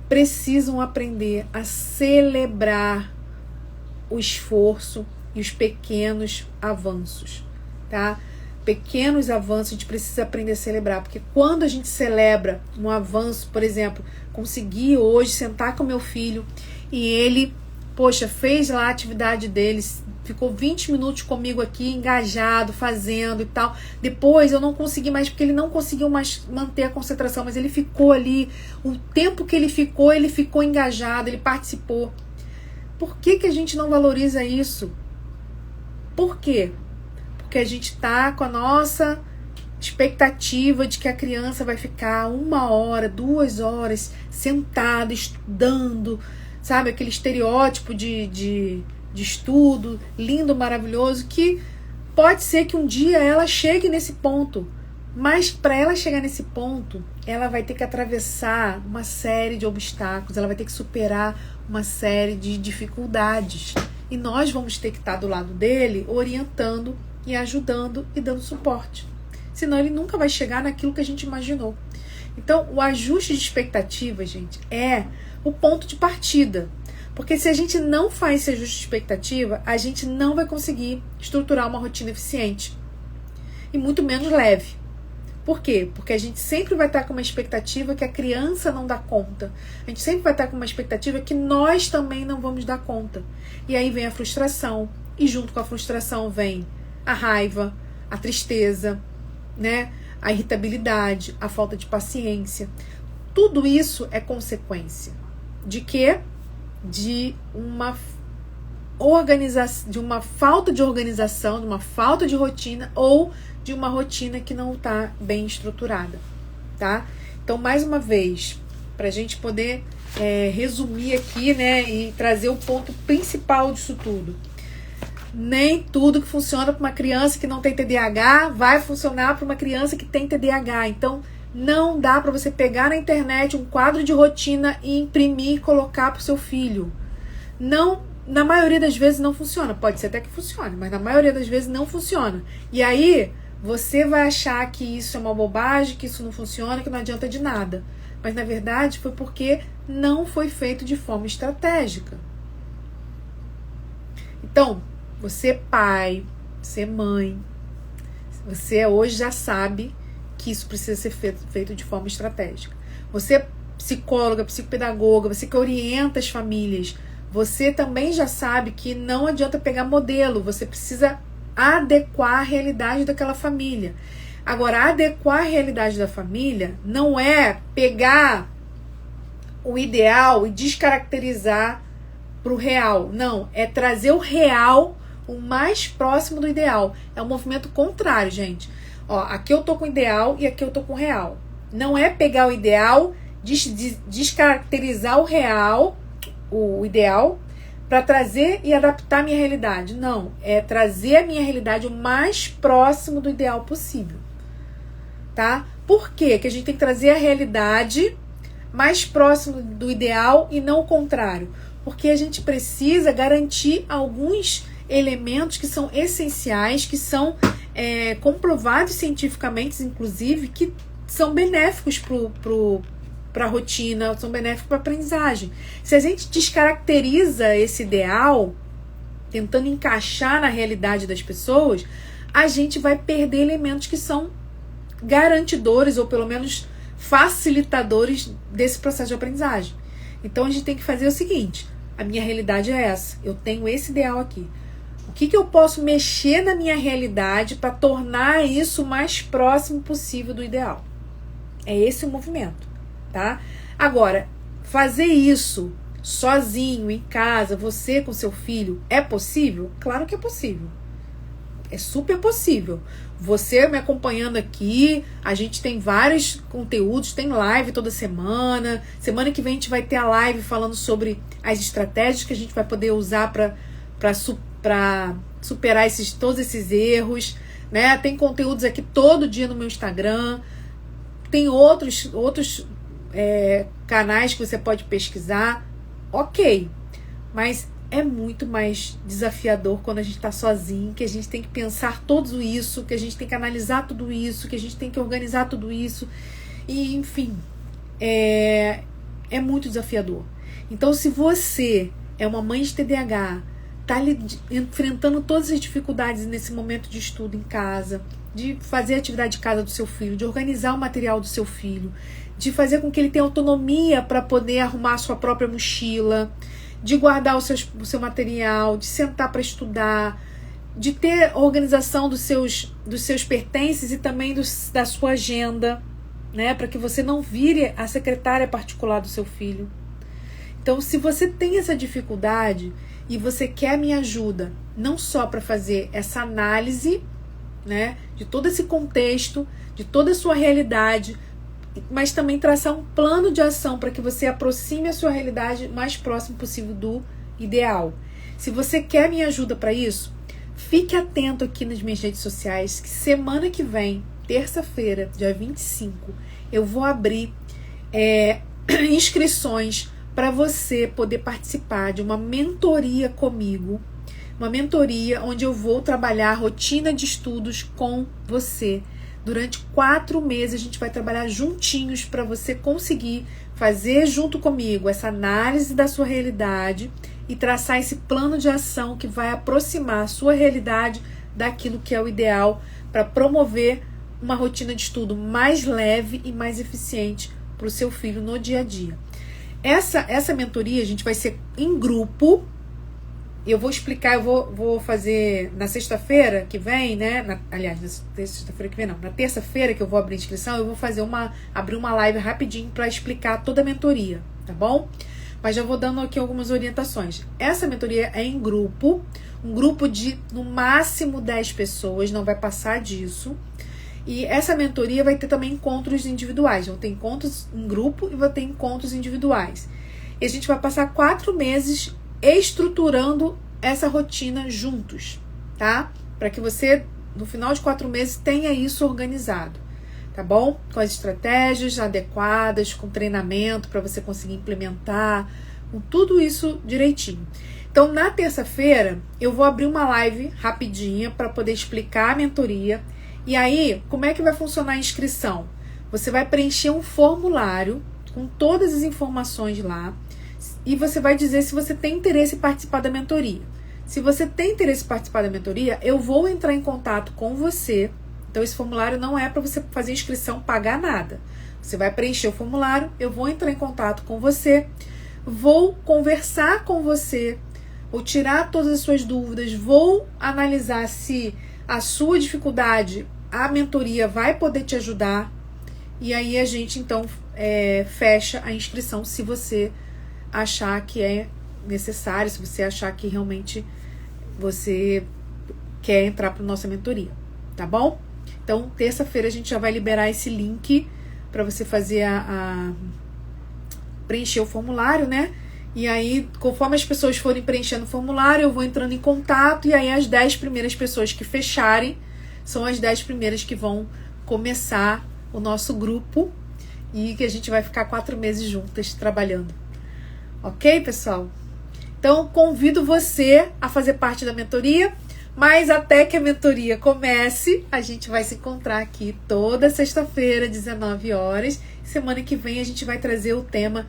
precisam aprender a celebrar o esforço e os pequenos avanços, tá? Pequenos avanços a gente precisa aprender a celebrar, porque quando a gente celebra um avanço, por exemplo, consegui hoje sentar com meu filho e ele, poxa, fez lá a atividade dele, ficou 20 minutos comigo aqui, engajado, fazendo e tal. Depois eu não consegui mais, porque ele não conseguiu mais manter a concentração, mas ele ficou ali, o tempo que ele ficou engajado, ele participou. Por que a gente não valoriza isso? Por quê? Porque a gente está com a nossa expectativa de que a criança vai ficar 1 hora, 2 horas sentada, estudando, sabe? Aquele estereótipo de estudo, lindo, maravilhoso, que pode ser que um dia ela chegue nesse ponto. Mas para ela chegar nesse ponto, ela vai ter que atravessar uma série de obstáculos, ela vai ter que superar uma série de dificuldades. E nós vamos ter que estar do lado dele, orientando e ajudando e dando suporte. Senão ele nunca vai chegar naquilo que a gente imaginou. Então, o ajuste de expectativa, gente, é o ponto de partida. Porque se a gente não faz esse ajuste de expectativa, a gente não vai conseguir estruturar uma rotina eficiente. E muito menos leve. Por quê? Porque a gente sempre vai estar com uma expectativa que a criança não dá conta. A gente sempre vai estar com uma expectativa que nós também não vamos dar conta. E aí vem a frustração. E junto com a frustração vem a raiva, a tristeza, né? A irritabilidade, a falta de paciência. Tudo isso é consequência de quê? De uma falta de organização, de uma falta de rotina ou de uma rotina que não está bem estruturada, tá? Então, mais uma vez, para a gente poder resumir aqui, né, e trazer o ponto principal disso tudo. Nem tudo que funciona para uma criança que não tem TDAH vai funcionar para uma criança que tem TDAH. Então, não dá para você pegar na internet um quadro de rotina e imprimir e colocar para o seu filho. Não, na maioria das vezes não funciona. Pode ser até que funcione, mas na maioria das vezes não funciona. E aí, você vai achar que isso é uma bobagem, que isso não funciona, que não adianta de nada. Mas, na verdade, foi porque não foi feito de forma estratégica. Então, você pai, você mãe, você hoje já sabe que isso precisa ser feito de forma estratégica. Você, psicóloga, psicopedagoga, você que orienta as famílias, você também já sabe que não adianta pegar modelo, você precisa adequar a realidade daquela família. Agora, adequar a realidade da família não é pegar o ideal e descaracterizar para o real. Não, é trazer o real o mais próximo do ideal. É um movimento contrário, gente. Ó, aqui eu tô com o ideal e aqui eu tô com o real. Não é pegar o ideal, descaracterizar o real, o ideal, para trazer e adaptar a minha realidade. Não, é trazer a minha realidade o mais próximo do ideal possível. Tá? Por quê? Que a gente tem que trazer a realidade mais próximo do ideal e não o contrário? Porque a gente precisa garantir alguns elementos que são essenciais, que são comprovados cientificamente, inclusive, que são benéficos para a rotina, são benéficos para a aprendizagem. Se a gente descaracteriza esse ideal, tentando encaixar na realidade das pessoas, a gente vai perder elementos que são garantidores, ou pelo menos facilitadores desse processo de aprendizagem. Então a gente tem que fazer o seguinte: a minha realidade é essa, eu tenho esse ideal aqui. O que eu posso mexer na minha realidade para tornar isso o mais próximo possível do ideal? É esse o movimento, tá? Agora, fazer isso sozinho, em casa, você com seu filho, é possível? Claro que é possível. É super possível. Você me acompanhando aqui, a gente tem vários conteúdos, tem live toda semana. Semana que vem a gente vai ter a live falando sobre as estratégias que a gente vai poder usar para superar todos esses erros, né? Tem conteúdos aqui todo dia no meu Instagram. Tem outros canais que você pode pesquisar. Ok, mas é muito mais desafiador quando a gente está sozinho, que a gente tem que pensar tudo isso, que a gente tem que analisar tudo isso, que a gente tem que organizar tudo isso. E, enfim, é muito desafiador. Então, se você é uma mãe de TDAH, está enfrentando todas as dificuldades nesse momento de estudo em casa, de fazer a atividade de casa do seu filho, de organizar o material do seu filho, de fazer com que ele tenha autonomia para poder arrumar a sua própria mochila, de guardar o seu material, de sentar para estudar, de ter organização dos seus pertences e também da sua agenda, né, para que você não vire a secretária particular do seu filho. Então, se você tem essa dificuldade e você quer minha ajuda, não só para fazer essa análise, né, de todo esse contexto, de toda a sua realidade, mas também traçar um plano de ação para que você aproxime a sua realidade mais próximo possível do ideal. Se você quer minha ajuda para isso, fique atento aqui nas minhas redes sociais, que semana que vem, terça-feira, dia 25, eu vou abrir inscrições para você poder participar de uma mentoria comigo, uma mentoria onde eu vou trabalhar a rotina de estudos com você. Durante 4 meses a gente vai trabalhar juntinhos para você conseguir fazer junto comigo essa análise da sua realidade e traçar esse plano de ação que vai aproximar a sua realidade daquilo que é o ideal para promover uma rotina de estudo mais leve e mais eficiente para o seu filho no dia a dia. Essa mentoria a gente vai ser em grupo. Eu vou explicar, eu vou fazer na sexta-feira que vem, né? Aliás, na sexta-feira que vem não, na terça-feira que eu vou abrir a inscrição, eu vou abrir uma live rapidinho para explicar toda a mentoria, tá bom? Mas já vou dando aqui algumas orientações. Essa mentoria é em grupo, um grupo de no máximo 10 pessoas, não vai passar disso. E essa mentoria vai ter também encontros individuais. Vão ter encontros em grupo e vai ter encontros individuais. E a gente vai passar 4 meses estruturando essa rotina juntos, tá? Para que você, no final de 4 meses, tenha isso organizado, tá bom? Com as estratégias adequadas, com treinamento para você conseguir implementar, com tudo isso direitinho. Então, na terça-feira, eu vou abrir uma live rapidinha para poder explicar a mentoria E aí, como é que vai funcionar a inscrição? Você vai preencher um formulário com todas as informações lá e você vai dizer se você tem interesse em participar da mentoria. Se você tem interesse em participar da mentoria, eu vou entrar em contato com você. Então, esse formulário não é para você fazer inscrição, pagar nada. Você vai preencher o formulário, eu vou entrar em contato com você, vou conversar com você, vou tirar todas as suas dúvidas, vou analisar se a sua dificuldade, a mentoria vai poder te ajudar. E aí a gente, então, fecha a inscrição se você achar que é necessário, se você achar que realmente você quer entrar para a nossa mentoria, tá bom? Então, terça-feira a gente já vai liberar esse link para você fazer preencher o formulário, né? E aí, conforme as pessoas forem preenchendo o formulário, eu vou entrando em contato e aí as 10 primeiras pessoas que fecharem são as 10 primeiras que vão começar o nosso grupo e que a gente vai ficar 4 meses juntas trabalhando. Ok, pessoal? Então, convido você a fazer parte da mentoria, mas até que a mentoria comece, a gente vai se encontrar aqui toda sexta-feira, 19 horas. Semana que vem a gente vai trazer o tema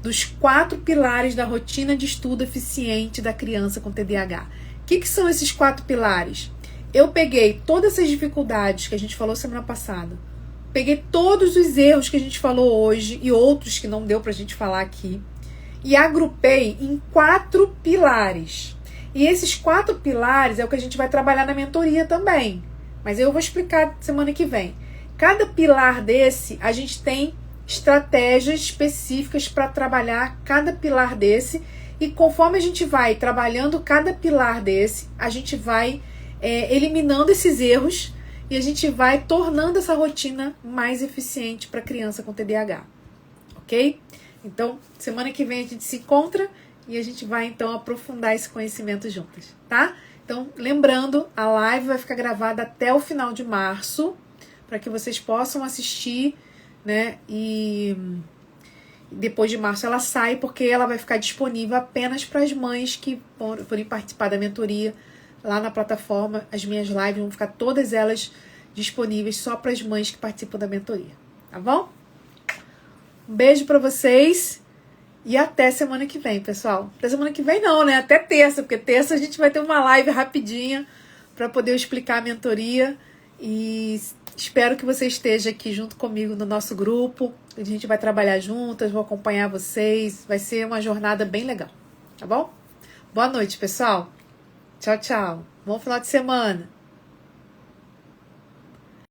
dos 4 pilares da rotina de estudo eficiente da criança com TDAH. O que são esses 4 pilares? Eu peguei todas essas dificuldades que a gente falou semana passada, peguei todos os erros que a gente falou hoje e outros que não deu pra gente falar aqui, e agrupei em 4 pilares. E esses 4 pilares é o que a gente vai trabalhar na mentoria também. Mas eu vou explicar semana que vem. Cada pilar desse, a gente tem estratégias específicas para trabalhar cada pilar desse. E conforme a gente vai trabalhando cada pilar desse, a gente vai eliminando esses erros e a gente vai tornando essa rotina mais eficiente para a criança com TDAH. Ok? Então, semana que vem a gente se encontra e a gente vai, então, aprofundar esse conhecimento juntas, tá? Então, lembrando, a live vai ficar gravada até o final de março, para que vocês possam assistir, né? E depois de março ela sai, porque ela vai ficar disponível apenas para as mães que forem participar da mentoria lá na plataforma. As minhas lives vão ficar todas elas disponíveis só para as mães que participam da mentoria, tá bom? Um beijo para vocês e até semana que vem, pessoal. Até semana que vem não, né? Até terça, porque terça a gente vai ter uma live rapidinha para poder explicar a mentoria e espero que você esteja aqui junto comigo no nosso grupo. A gente vai trabalhar juntas, vou acompanhar vocês. Vai ser uma jornada bem legal, tá bom? Boa noite, pessoal. Tchau, tchau. Bom final de semana.